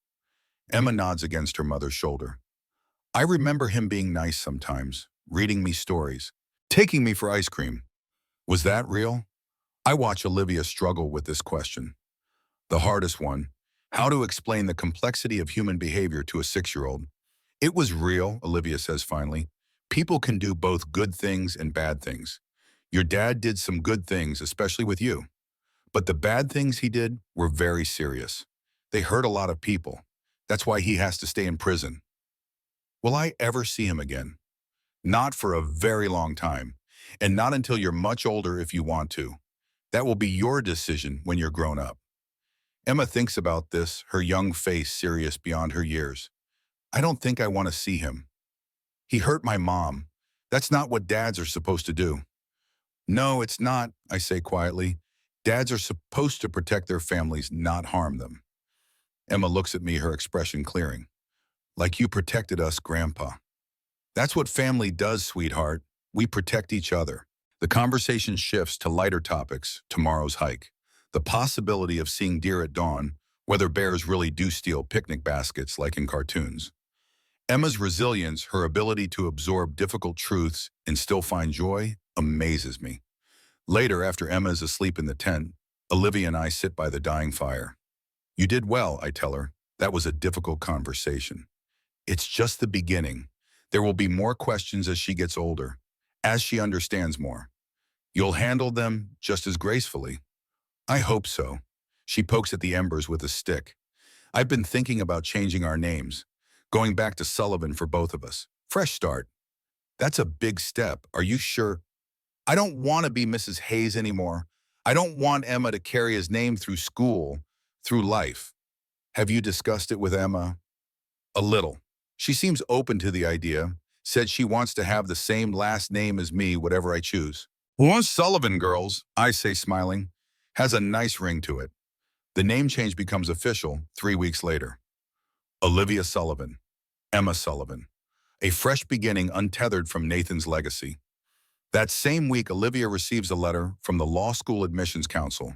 Emma nods against her mother's shoulder. I remember him being nice sometimes, reading me stories, taking me for ice cream. Was that real? I watch Olivia struggle with this question. The hardest one, how to explain the complexity of human behavior to a 6-year-old. It was real, Olivia says finally. People can do both good things and bad things. Your dad did some good things, especially with you. But the bad things he did were very serious. They hurt a lot of people. That's why he has to stay in prison. Will I ever see him again? Not for a very long time. And not until you're much older if you want to. That will be your decision when you're grown up. Emma thinks about this, her young face serious beyond her years. I don't think I want to see him. He hurt my mom. That's not what dads are supposed to do. No, it's not, I say quietly. Dads are supposed to protect their families, not harm them. Emma looks at me, her expression clearing. Like you protected us, Grandpa. That's what family does, sweetheart. We protect each other. The conversation shifts to lighter topics, tomorrow's hike. The possibility of seeing deer at dawn, whether bears really do steal picnic baskets like in cartoons. Emma's resilience, her ability to absorb difficult truths and still find joy, amazes me. Later, after Emma is asleep in the tent, Olivia and I sit by the dying fire. You did well, I tell her. That was a difficult conversation. It's just the beginning. There will be more questions as she gets older, as she understands more. You'll handle them just as gracefully. I hope so. She pokes at the embers with a stick. I've been thinking about changing our names, going back to Sullivan for both of us. Fresh start. That's a big step. Are you sure? I don't want to be Mrs. Hayes anymore. I don't want Emma to carry his name through school, through life. Have you discussed it with Emma? A little. She seems open to the idea, said she wants to have the same last name as me, whatever I choose. Well, Sullivan, girls, I say smiling, has a nice ring to it. The name change becomes official 3 weeks later. Olivia Sullivan, Emma Sullivan. A fresh beginning untethered from Nathan's legacy. That same week, Olivia receives a letter from the Law School Admissions Council.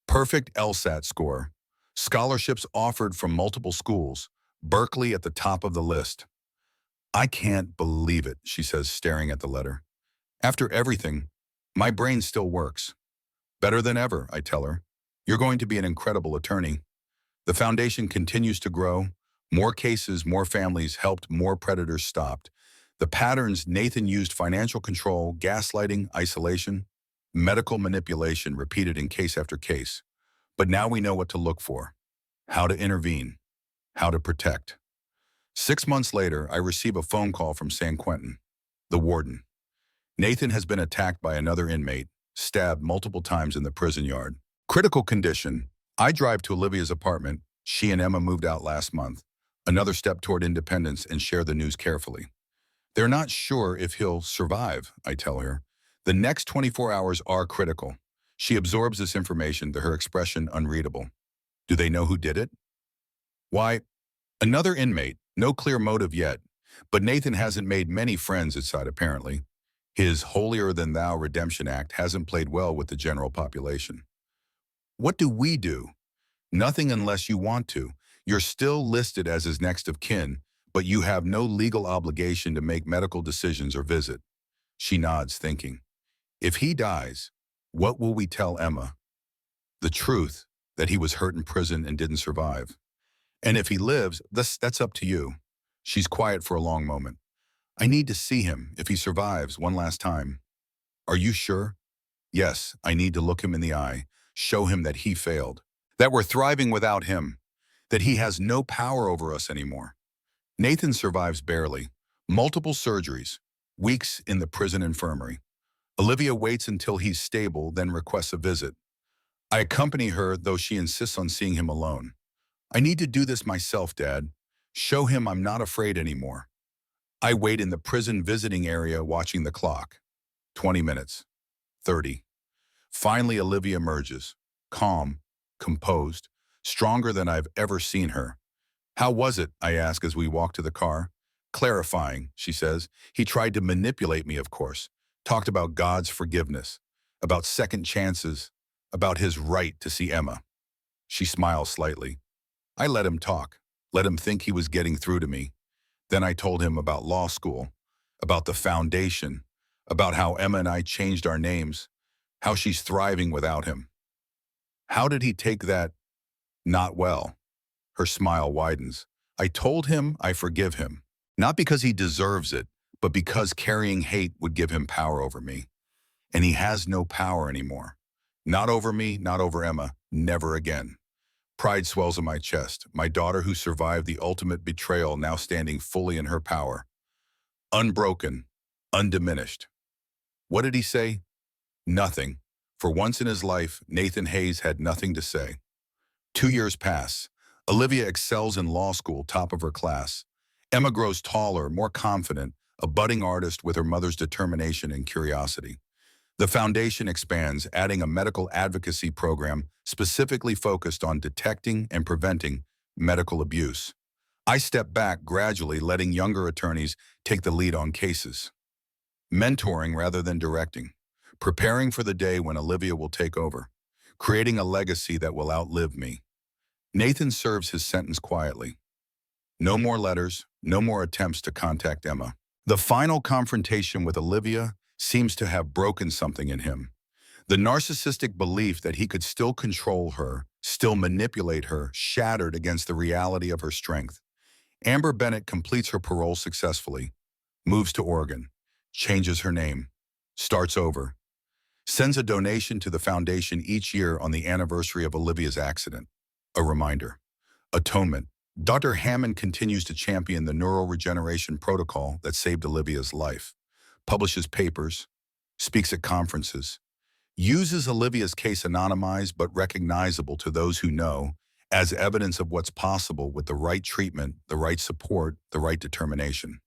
Perfect LSAT score. Scholarships offered from multiple schools. Berkeley at the top of the list. I can't believe it, she says, staring at the letter. After everything, my brain still works. Better than ever, I tell her. You're going to be an incredible attorney. The foundation continues to grow. More cases, more families helped, more predators stopped. The patterns Nathan used: financial control, gaslighting, isolation, medical manipulation repeated in case after case. But now we know what to look for, how to intervene, how to protect. 6 months later, I receive a phone call from San Quentin, the warden. Nathan has been attacked by another inmate, stabbed multiple times in the prison yard. Critical condition. I drive to Olivia's apartment. She and Emma moved out last month. Another step toward independence, and share the news carefully. They're not sure if he'll survive, I tell her. The next 24 hours are critical. She absorbs this information, her expression unreadable. Do they know who did it? Why, another inmate, no clear motive yet. But Nathan hasn't made many friends inside, apparently. His holier-than-thou redemption act hasn't played well with the general population. What do we do? Nothing unless you want to. You're still listed as his next of kin, but you have no legal obligation to make medical decisions or visit. She nods, thinking. If he dies, what will we tell Emma? The truth, that he was hurt in prison and didn't survive. And if he lives, that's up to you. She's quiet for a long moment. I need to see him, if he survives, one last time. Are you sure? Yes, I need to look him in the eye, show him that he failed, that we're thriving without him, that he has no power over us anymore. Nathan survives barely. Multiple surgeries, weeks in the prison infirmary. Olivia waits until he's stable, then requests a visit. I accompany her, though she insists on seeing him alone. I need to do this myself, Dad. Show him I'm not afraid anymore. I wait in the prison visiting area, watching the clock. 20 minutes. 30. Finally, Olivia emerges. calm, composed, stronger than I've ever seen her. How was it? I ask as we walk to the car. Clarifying, she says. He tried to manipulate me, of course. Talked about God's forgiveness, about second chances, about his right to see Emma. She smiles slightly. I let him talk, let him think he was getting through to me. Then I told him about law school, about the foundation, about how Emma and I changed our names, how she's thriving without him. How did he take that? Not well. Her smile widens. I told him I forgive him, not because he deserves it, but because carrying hate would give him power over me. And he has no power anymore. Not over me, not over Emma, never again. Pride swells in my chest, my daughter who survived the ultimate betrayal now standing fully in her power. Unbroken, undiminished. What did he say? Nothing. For once in his life, Nathan Hayes had nothing to say. 2 years pass. Olivia excels in law school, top of her class. Emma grows taller, more confident, a budding artist with her mother's determination and curiosity. The foundation expands, adding a medical advocacy program specifically focused on detecting and preventing medical abuse. I step back, gradually letting younger attorneys take the lead on cases. Mentoring rather than directing. Preparing for the day when Olivia will take over. Creating a legacy that will outlive me. Nathan serves his sentence quietly. No more letters, no more attempts to contact Emma. The final confrontation with Olivia seems to have broken something in him. The narcissistic belief that he could still control her, still manipulate her, shattered against the reality of her strength. Amber Bennett completes her parole successfully, moves to Oregon, changes her name, starts over, sends a donation to the foundation each year on the anniversary of Olivia's accident. A reminder. Atonement. Dr. Hammond continues to champion the neuroregeneration protocol that saved Olivia's life, publishes papers, speaks at conferences, uses Olivia's case anonymized but recognizable to those who know as evidence of what's possible with the right treatment, the right support, the right determination.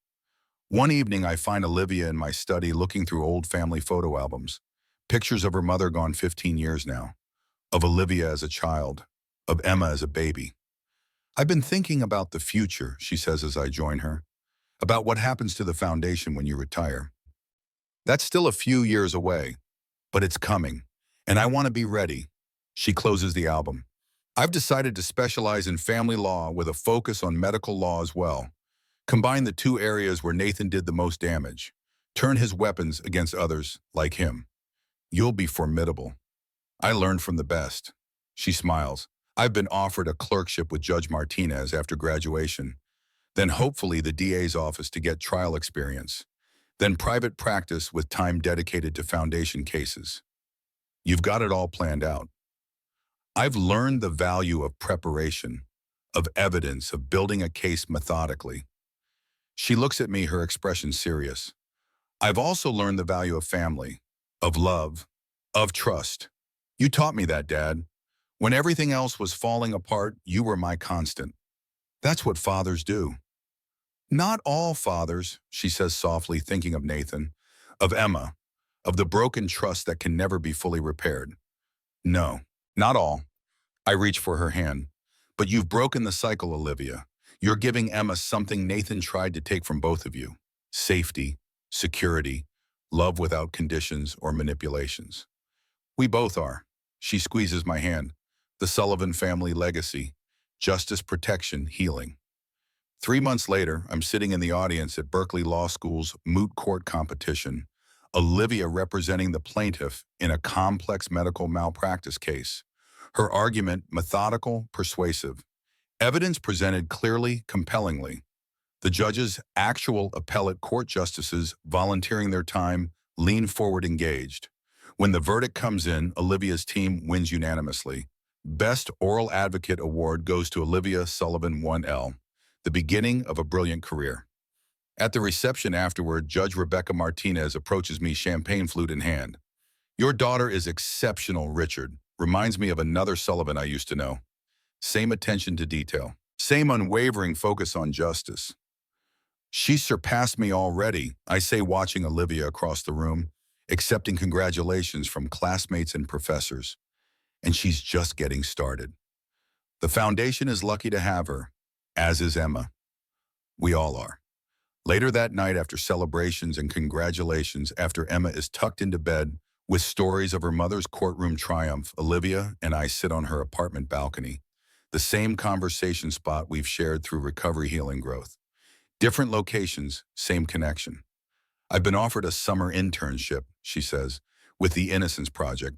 One evening, I find Olivia in my study looking through old family photo albums, pictures of her mother gone 15 years now, of Olivia as a child, of Emma as a baby. I've been thinking about the future, she says as I join her, about what happens to the foundation when you retire. That's still a few years away, but it's coming, and I want to be ready. She closes the album. I've decided to specialize in family law with a focus on medical law as well. Combine the two areas where Nathan did the most damage. Turn his weapons against others like him. You'll be formidable. I learned from the best. She smiles. I've been offered a clerkship with Judge Martinez after graduation, then hopefully the DA's office to get trial experience, then private practice with time dedicated to foundation cases. You've got it all planned out. I've learned the value of preparation, of evidence, of building a case methodically. She looks at me, her expression serious. I've also learned the value of family, of love, of trust. You taught me that, Dad. When everything else was falling apart, you were my constant. That's what fathers do. Not all fathers, she says softly, thinking of Nathan, of Emma, of the broken trust that can never be fully repaired. No, not all. I reach for her hand. But you've broken the cycle, Olivia. You're giving Emma something Nathan tried to take from both of you. Safety, security, love without conditions or manipulations. We both are. She squeezes my hand. The Sullivan family legacy. Justice, protection, healing. 3 months later, I'm sitting in the audience at Berkeley Law School's moot court competition, Olivia representing the plaintiff in a complex medical malpractice case. Her argument, methodical, persuasive. Evidence presented clearly, compellingly. The judges, actual appellate court justices volunteering their time, lean forward engaged. When the verdict comes in, Olivia's team wins unanimously. Best Oral Advocate Award goes to Olivia Sullivan 1L, the beginning of a brilliant career. At the reception afterward, Judge Rebecca Martinez approaches me, champagne flute in hand. Your daughter is exceptional, Richard. Reminds me of another Sullivan I used to know. Same attention to detail. Same unwavering focus on justice. She surpassed me already, I say, watching Olivia across the room, accepting congratulations from classmates and professors. and she's just getting started. The foundation is lucky to have her, as is Emma. We all are. Later that night, after celebrations and congratulations, after Emma is tucked into bed with stories of her mother's courtroom triumph, Olivia and I sit on her apartment balcony, the same conversation spot we've shared through recovery, healing, growth. Different locations, same connection. I've been offered a summer internship, she says, with the Innocence Project,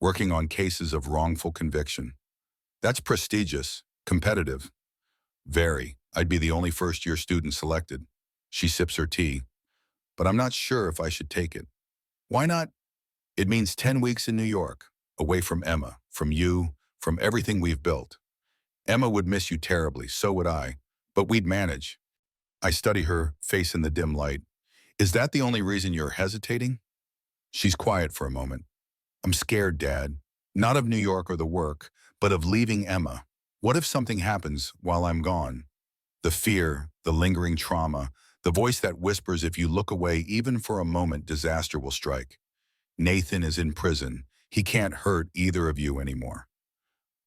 working on cases of wrongful conviction. That's prestigious, competitive. Very. I'd be the only first-year student selected. She sips her tea. But I'm not sure if I should take it. Why not? It means 10 weeks in New York, away from Emma, from you, from everything we've built. Emma would miss you terribly, so would I, but we'd manage. I study her face in the dim light. Is that the only reason you're hesitating? She's quiet for a moment. I'm scared, Dad. Not of New York or the work, but of leaving Emma. What if something happens while I'm gone? The fear, the lingering trauma, the voice that whispers if you look away even for a moment, disaster will strike. Nathan is in prison. He can't hurt either of you anymore.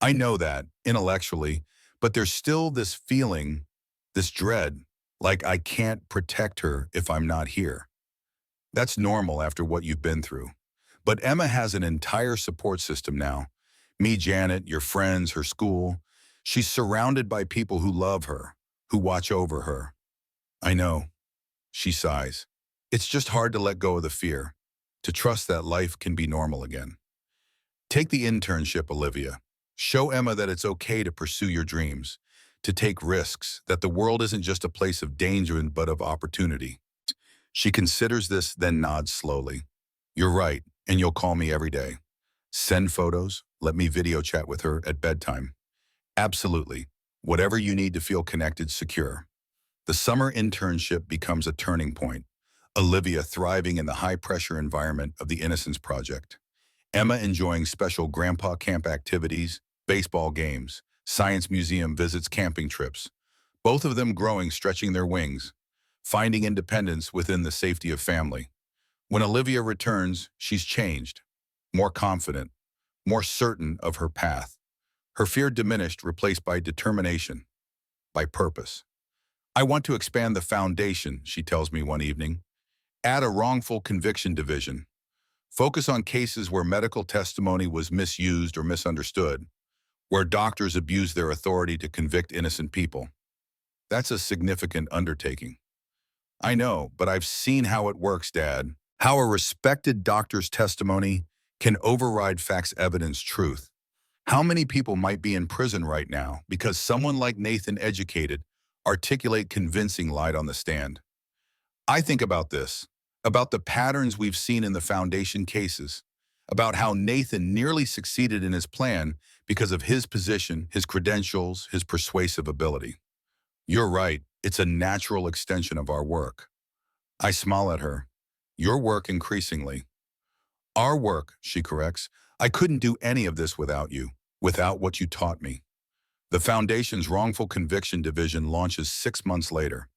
I know that, intellectually, but there's still this feeling, this dread, like I can't protect her if I'm not here. That's normal after what you've been through. But Emma has an entire support system now. Me, Janet, your friends, her school. She's surrounded by people who love her, who watch over her. I know, she sighs. It's just hard to let go of the fear, to trust that life can be normal again. Take the internship, Olivia. Show Emma that it's okay to pursue your dreams, to take risks, that the world isn't just a place of danger but of opportunity. She considers this, then nods slowly. You're right, and you'll call me every day. Send photos, let me video chat with her at bedtime. Absolutely. Whatever you need to feel connected, secure. The summer internship becomes a turning point. Olivia thriving in the high-pressure environment of the Innocence Project. Emma enjoying special grandpa camp activities, baseball games, science museum visits, camping trips. Both of them growing, stretching their wings, finding independence within the safety of family. When Olivia returns, she's changed, more confident, more certain of her path. Her fear diminished, replaced by determination, by purpose. I want to expand the foundation, she tells me one evening. Add a wrongful conviction division. Focus on cases where medical testimony was misused or misunderstood, where doctors abused their authority to convict innocent people. That's a significant undertaking. I know, but I've seen how it works, Dad. How a respected doctor's testimony can override facts, evidence, truth. How many people might be in prison right now because someone like Nathan, educated, articulate, convincing, lied on the stand? I think about this, about the patterns we've seen in the foundation cases, about how Nathan nearly succeeded in his plan because of his position, his credentials, his persuasive ability. You're right, it's a natural extension of our work. I smile at her. Your work increasingly. Our work, she corrects. I couldn't do any of this without you, without what you taught me. The Foundation's Wrongful Conviction Division launches 6 months later,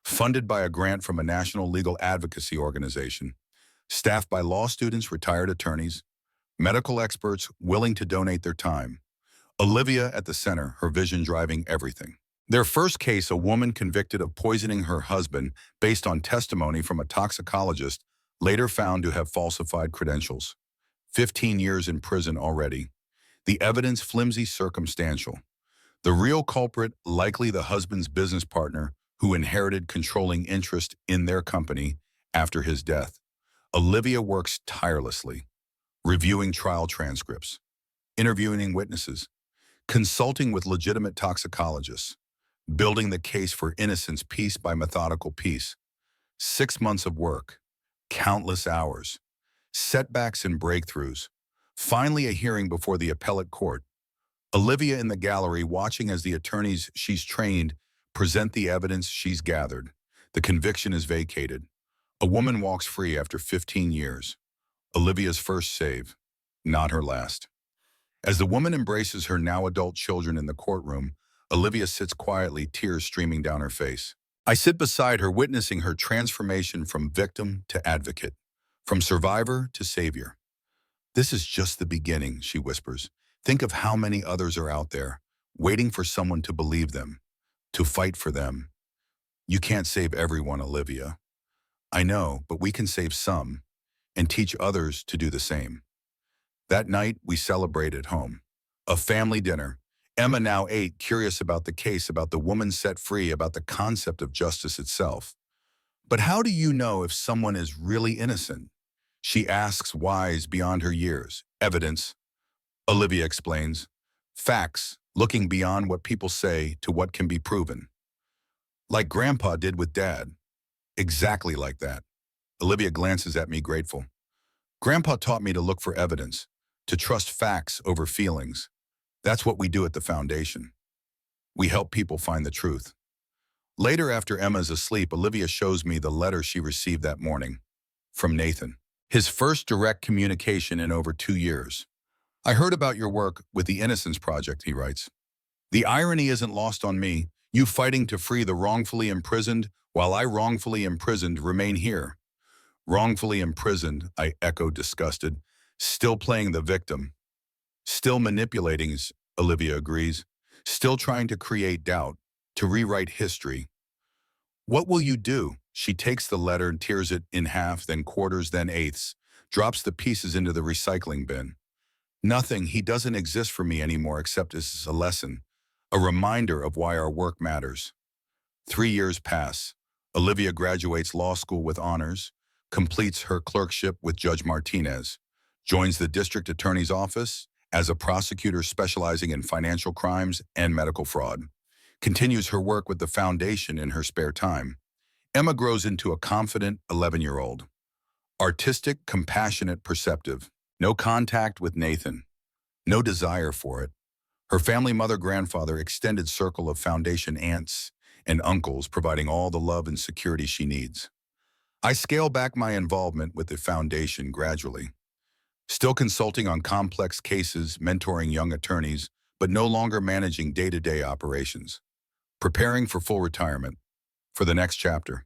funded by a grant from a national legal advocacy organization, staffed by law students, retired attorneys, medical experts willing to donate their time. Olivia at the center, her vision driving everything. Their first case, a woman convicted of poisoning her husband based on testimony from a toxicologist, later found to have falsified credentials. 15 years in prison already. The evidence flimsy, circumstantial. The real culprit, likely the husband's business partner who inherited controlling interest in their company after his death. Olivia works tirelessly, reviewing trial transcripts, interviewing witnesses, consulting with legitimate toxicologists, building the case for innocence piece by methodical piece. 6 months of work, countless hours, setbacks and breakthroughs. Finally, a hearing before the appellate court. Olivia in the gallery watching as the attorneys she's trained present the evidence she's gathered. The conviction is vacated. A woman walks free after 15 years. Olivia's first save, not her last. As the woman embraces her now adult children in the courtroom, Olivia sits quietly, tears streaming down her face. I sit beside her, witnessing her transformation from victim to advocate, from survivor to savior. This is just the beginning, she whispers. Think of how many others are out there, waiting for someone to believe them, to fight for them. You can't save everyone, Olivia. I know, but we can save some and teach others to do the same. That night, we celebrated home. A family dinner. Emma now ate, curious about the case, about the woman set free, about the concept of justice itself. But how do you know if someone is really innocent? She asks, wise beyond her years. Evidence, Olivia explains. Facts, looking beyond what people say to what can be proven. Like Grandpa did with Dad. Exactly like that. Olivia glances at me, grateful. Grandpa taught me to look for evidence, to trust facts over feelings. That's what we do at the foundation. We help people find the truth. Later, after Emma's asleep, Olivia shows me the letter she received that morning from Nathan. His first direct communication in over 2 years. I heard about your work with the Innocence Project, he writes. The irony isn't lost on me, you fighting to free the wrongfully imprisoned, while I wrongfully imprisoned remain here. Wrongfully imprisoned, I echoed, disgusted. Still playing the victim. Still manipulating, Olivia agrees. Still trying to create doubt, to rewrite history. What will you do? She takes the letter and tears it in half, then quarters, then eighths, drops the pieces into the recycling bin. Nothing, he doesn't exist for me anymore except as a lesson, a reminder of why our work matters. 3 years pass. Olivia graduates law school with honors, completes her clerkship with Judge Martinez, joins the district attorney's office as a prosecutor specializing in financial crimes and medical fraud, continues her work with the foundation in her spare time. Emma grows into a confident 11-year-old. Artistic, compassionate, perceptive. No contact with Nathan. No desire for it. Her family, mother, grandfather, extended circle of foundation aunts and uncles providing all the love and security she needs. I scale back my involvement with the foundation gradually. Still consulting on complex cases, mentoring young attorneys, but no longer managing day-to-day operations. Preparing for full retirement. For the next chapter.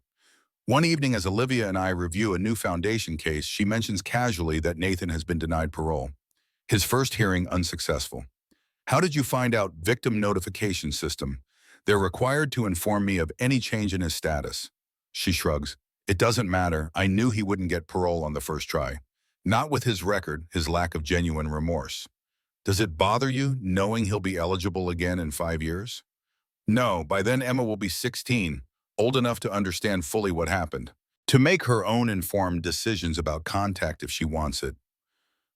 One evening, as Olivia and I review a new foundation case, she mentions casually that Nathan has been denied parole. His first hearing unsuccessful. How did you find out? Victim notification system. They're required to inform me of any change in his status. She shrugs. It doesn't matter. I knew he wouldn't get parole on the first try. Not with his record, his lack of genuine remorse. Does it bother you knowing he'll be eligible again in 5 years? No, by then Emma will be 16, old enough to understand fully what happened, to make her own informed decisions about contact if she wants it.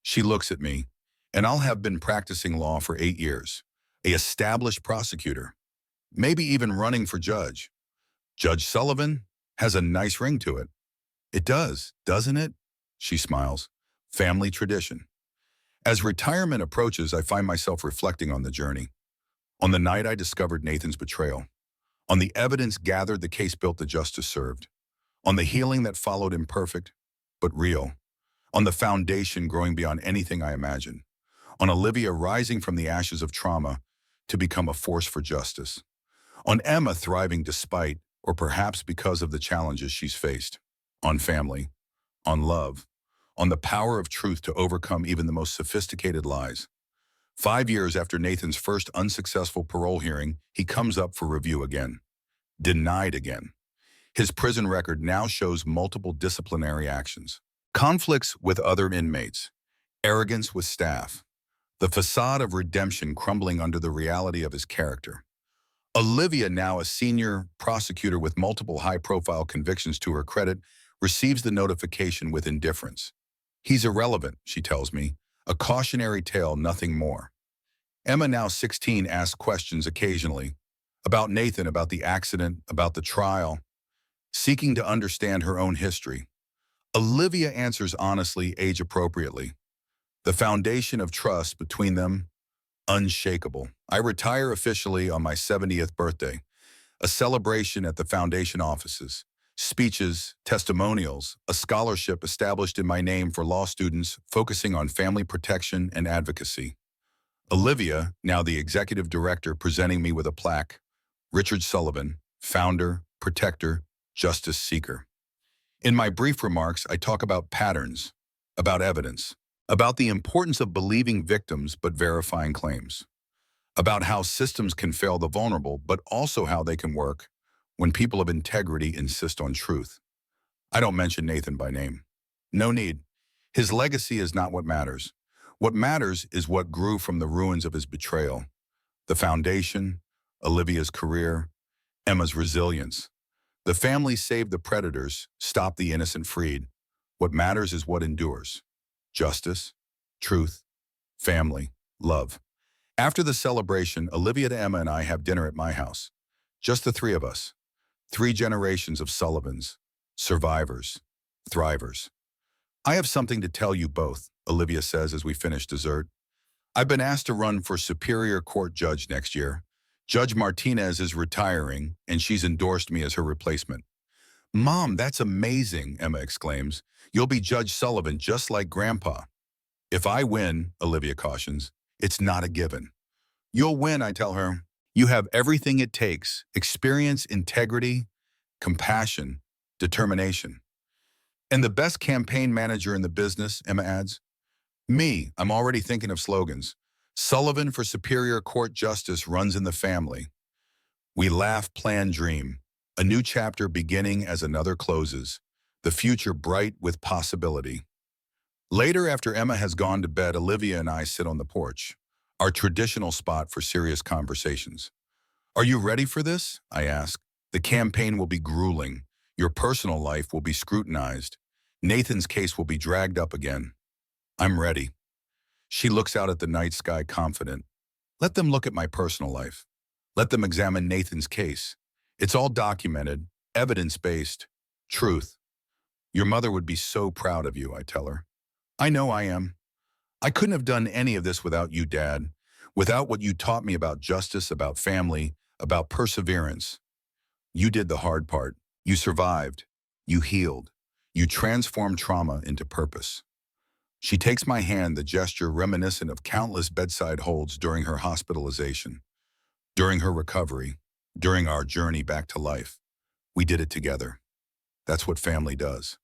She looks at me, and I'll have been practicing law for 8 years, a established prosecutor, maybe even running for judge. Judge Sullivan has a nice ring to it. It does, doesn't it? She smiles. Family tradition. As retirement approaches, I find myself reflecting on the journey. On the night I discovered Nathan's betrayal. On the evidence gathered, the case built, the justice served. On the healing that followed, imperfect, but real. On the foundation growing beyond anything I imagined. On Olivia rising from the ashes of trauma to become a force for justice. On Emma thriving despite, or perhaps because of the challenges she's faced. On family. On love. On the power of truth to overcome even the most sophisticated lies. 5 years after Nathan's first unsuccessful parole hearing, he comes up for review again. Denied again. His prison record now shows multiple disciplinary actions. Conflicts with other inmates. Arrogance with staff. The facade of redemption crumbling under the reality of his character. Olivia, now a senior prosecutor with multiple high-profile convictions to her credit, receives the notification with indifference. He's irrelevant, she tells me. A cautionary tale, nothing more. Emma, now 16, asks questions occasionally. About Nathan, about the accident, about the trial. Seeking to understand her own history. Olivia answers honestly, age-appropriately. The foundation of trust between them, unshakable. I retire officially on my 70th birthday. A celebration at the foundation offices. Speeches, testimonials, a scholarship established in my name for law students focusing on family protection and advocacy. Olivia, now the executive director, presenting me with a plaque. Richard Sullivan, founder, protector, justice seeker. In my brief remarks, I talk about patterns, about evidence, about the importance of believing victims but verifying claims, about how systems can fail the vulnerable, but also how they can work when people of integrity insist on truth. I don't mention Nathan by name. No need. His legacy is not what matters. What matters is what grew from the ruins of his betrayal. The foundation, Olivia's career, Emma's resilience. The family saved the predators, stopped the innocent freed. What matters is what endures. Justice, truth, family, love. After the celebration, Olivia, Emma, and I have dinner at my house. Just the three of us. 3 generations of Sullivans, survivors, thrivers. I have something to tell you both, Olivia says as we finish dessert. I've been asked to run for Superior Court judge next year. Judge Martinez is retiring, and she's endorsed me as her replacement. Mom, that's amazing, Emma exclaims. You'll be Judge Sullivan just like Grandpa. If I win, Olivia cautions, it's not a given. You'll win, I tell her. You have everything it takes: experience, integrity, compassion, determination. And the best campaign manager in the business, Emma adds. Me, I'm already thinking of slogans. Sullivan for Superior Court Justice runs in the family. We laugh, plan, dream. A new chapter beginning as another closes. The future bright with possibility. Later, after Emma has gone to bed, Olivia and I sit on the porch, our traditional spot for serious conversations. Are you ready for this? I ask. The campaign will be grueling. Your personal life will be scrutinized. Nathan's case will be dragged up again. I'm ready. She looks out at the night sky confident. Let them look at my personal life. Let them examine Nathan's case. It's all documented, evidence-based, truth. Your mother would be so proud of you, I tell her. I know I am. I couldn't have done any of this without you, Dad, without what you taught me about justice, about family, about perseverance. You did the hard part. You survived. You healed. You transformed trauma into purpose. She takes my hand, the gesture reminiscent of countless bedside holds during her hospitalization, during her recovery, during our journey back to life. We did it together. That's what family does.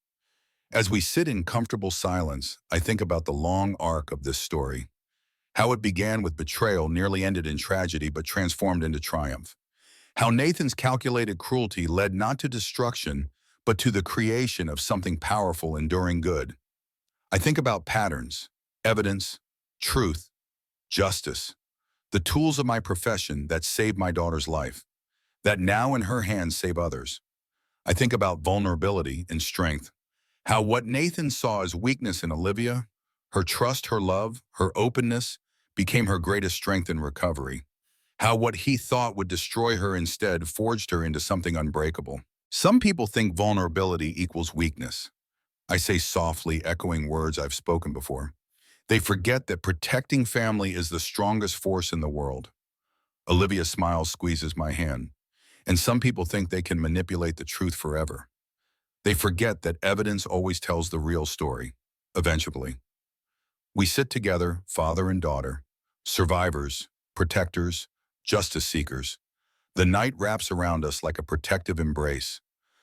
As we sit in comfortable silence, I think about the long arc of this story. How it began with betrayal, nearly ended in tragedy, but transformed into triumph. How Nathan's calculated cruelty led not to destruction, but to the creation of something powerful, enduring good. I think about patterns, evidence, truth, justice, the tools of my profession that saved my daughter's life, that now in her hands save others. I think about vulnerability and strength, how what Nathan saw as weakness in Olivia, her trust, her love, her openness, became her greatest strength in recovery. How what he thought would destroy her instead forged her into something unbreakable. Some people think vulnerability equals weakness. I say softly, echoing words I've spoken before. They forget that protecting family is the strongest force in the world. Olivia smiles, squeezes my hand. And some people think they can manipulate the truth forever. They forget that evidence always tells the real story, eventually. We sit together, father and daughter, survivors, protectors, justice seekers. The night wraps around us like a protective embrace.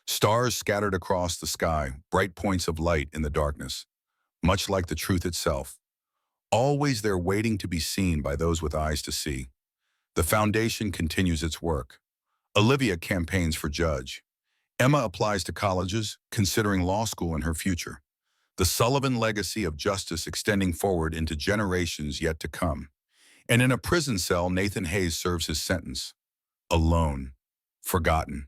Stars scattered across the sky, bright points of light in the darkness, much like the truth itself. Always there waiting to be seen by those with eyes to see. The foundation continues its work. Olivia campaigns for judge. Emma applies to colleges, considering law school in her future. The Sullivan legacy of justice extending forward into generations yet to come. And in a prison cell, Nathan Hayes serves his sentence. Alone. Forgotten.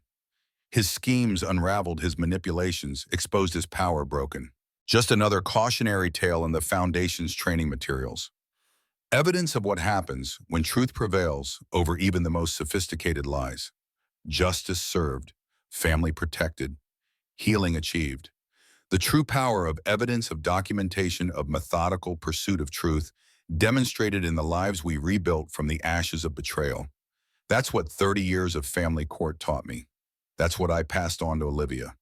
His schemes unraveled, his manipulations exposed, his power broken. Just another cautionary tale in the Foundation's training materials. Evidence of what happens when truth prevails over even the most sophisticated lies. Justice served, family protected, healing achieved. The true power of evidence, of documentation, of methodical pursuit of truth, demonstrated in the lives we rebuilt from the ashes of betrayal. That's what 30 years of family court taught me. That's what I passed on to Olivia.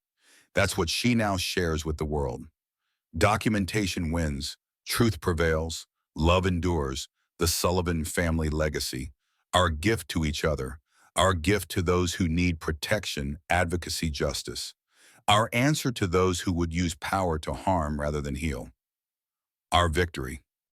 That's what she now shares with the world. Documentation wins, truth prevails, love endures, the Sullivan family legacy. Our gift to each other, our gift to those who need protection, advocacy, justice. Our answer to those who would use power to harm rather than heal. Our victory.